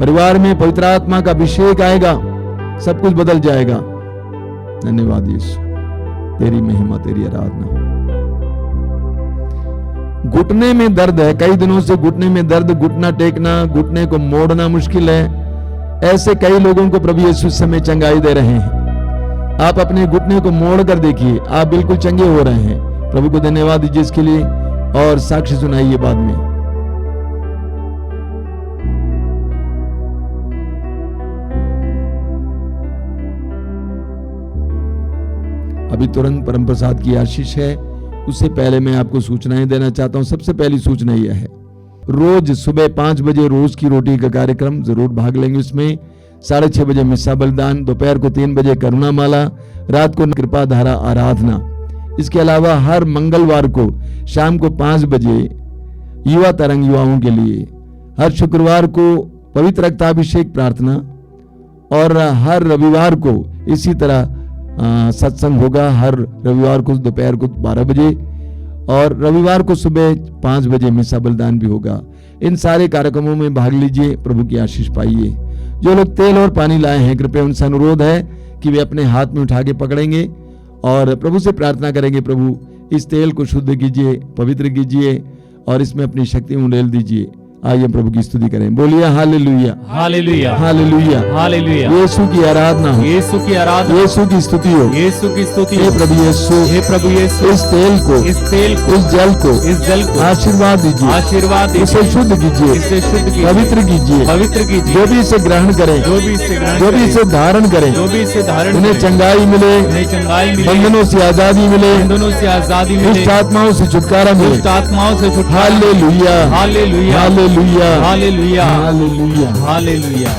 परिवार में पवित्र आत्मा का अभिषेक आएगा, सब कुछ बदल जाएगा। धन्यवाद यीशु, तेरी महिमा, तेरी आराधना। घुटने में दर्द है, कई दिनों से घुटने में दर्द, घुटना टेकना, घुटने को मोड़ना मुश्किल है। ऐसे कई लोगों को प्रभु यीशु इस समय चंगाई दे रहे हैं। आप अपने घुटने को मोड़ कर देखिए, आप बिल्कुल चंगे हो रहे हैं। प्रभु को धन्यवाद दीजिए इसके लिए और साक्ष्य सुनाइए बाद में। अभी तुरंत परम प्रसाद की आशीष है, उससे पहले मैं आपको सूचनाएं देना चाहता हूं। सबसे पहली सूचना यह है, रोज सुबह 5 बजे रोज की रोटी का कार्यक्रम, जरूर भाग लेंगे उसमें। 6:30 बजे मिस्सा बलिदान, दोपहर को 3 बजे करुणा माला, रात को कृपा धारा आराधना। इसके अलावा हर मंगलवार को शाम को 5 बजे युवा तरंग युवाओं के लिए, हर शुक्रवार को पवित्र रक्ताभिषेक प्रार्थना और हर रविवार को इसी तरह सत्संग होगा। हर रविवार को दोपहर को 12 बजे और रविवार को सुबह 5 बजे मिस्सा बलिदान भी होगा। इन सारे कार्यक्रमों में भाग लीजिए, प्रभु की आशीष पाइए। जो लोग तेल और पानी लाए हैं, कृपया उनसे अनुरोध है कि वे अपने हाथ में उठा के पकड़ेंगे और प्रभु से प्रार्थना करेंगे, प्रभु इस तेल को शुद्ध कीजिए, पवित्र कीजिए और इसमें अपनी शक्ति उंडेल दीजिए। आइए प्रभु की स्तुति करें, बोलिए hallelujah, hallelujah, hallelujah, hallelujah. Yeshu की आराधना हो, यीशु की आराधना, यीशु की स्तुति हो, यीशु की स्तुति। हे प्रभु यीशु, हे प्रभु यीशु, इस तेल को, इस तेल को, इस जल को, इस जल को आशीर्वाद दीजिए, आशीर्वाद इसे दीजिए, शुद्ध कीजिए, इसे शुद्ध कीजिए, पवित्र कीजिए, पवित्र कीजिए। जो भी इसे ग्रहण करें, जो भी इसे ग्रहण जो भी करे, इसे धारण करें, जो भी इसे धारण उन्हें करे, चंगाई मिले, उन्हें चंगाई मिले, बंधनों से आजादी मिले, बंधनों से आजादी मिले, दुष्ट आत्माओं से छुटकारा मिले। दुष्ट आत्माओं से छुटकारा। Hallelujah, hallelujah, hallelujah, hallelujah, hallelujah. Hallelujah.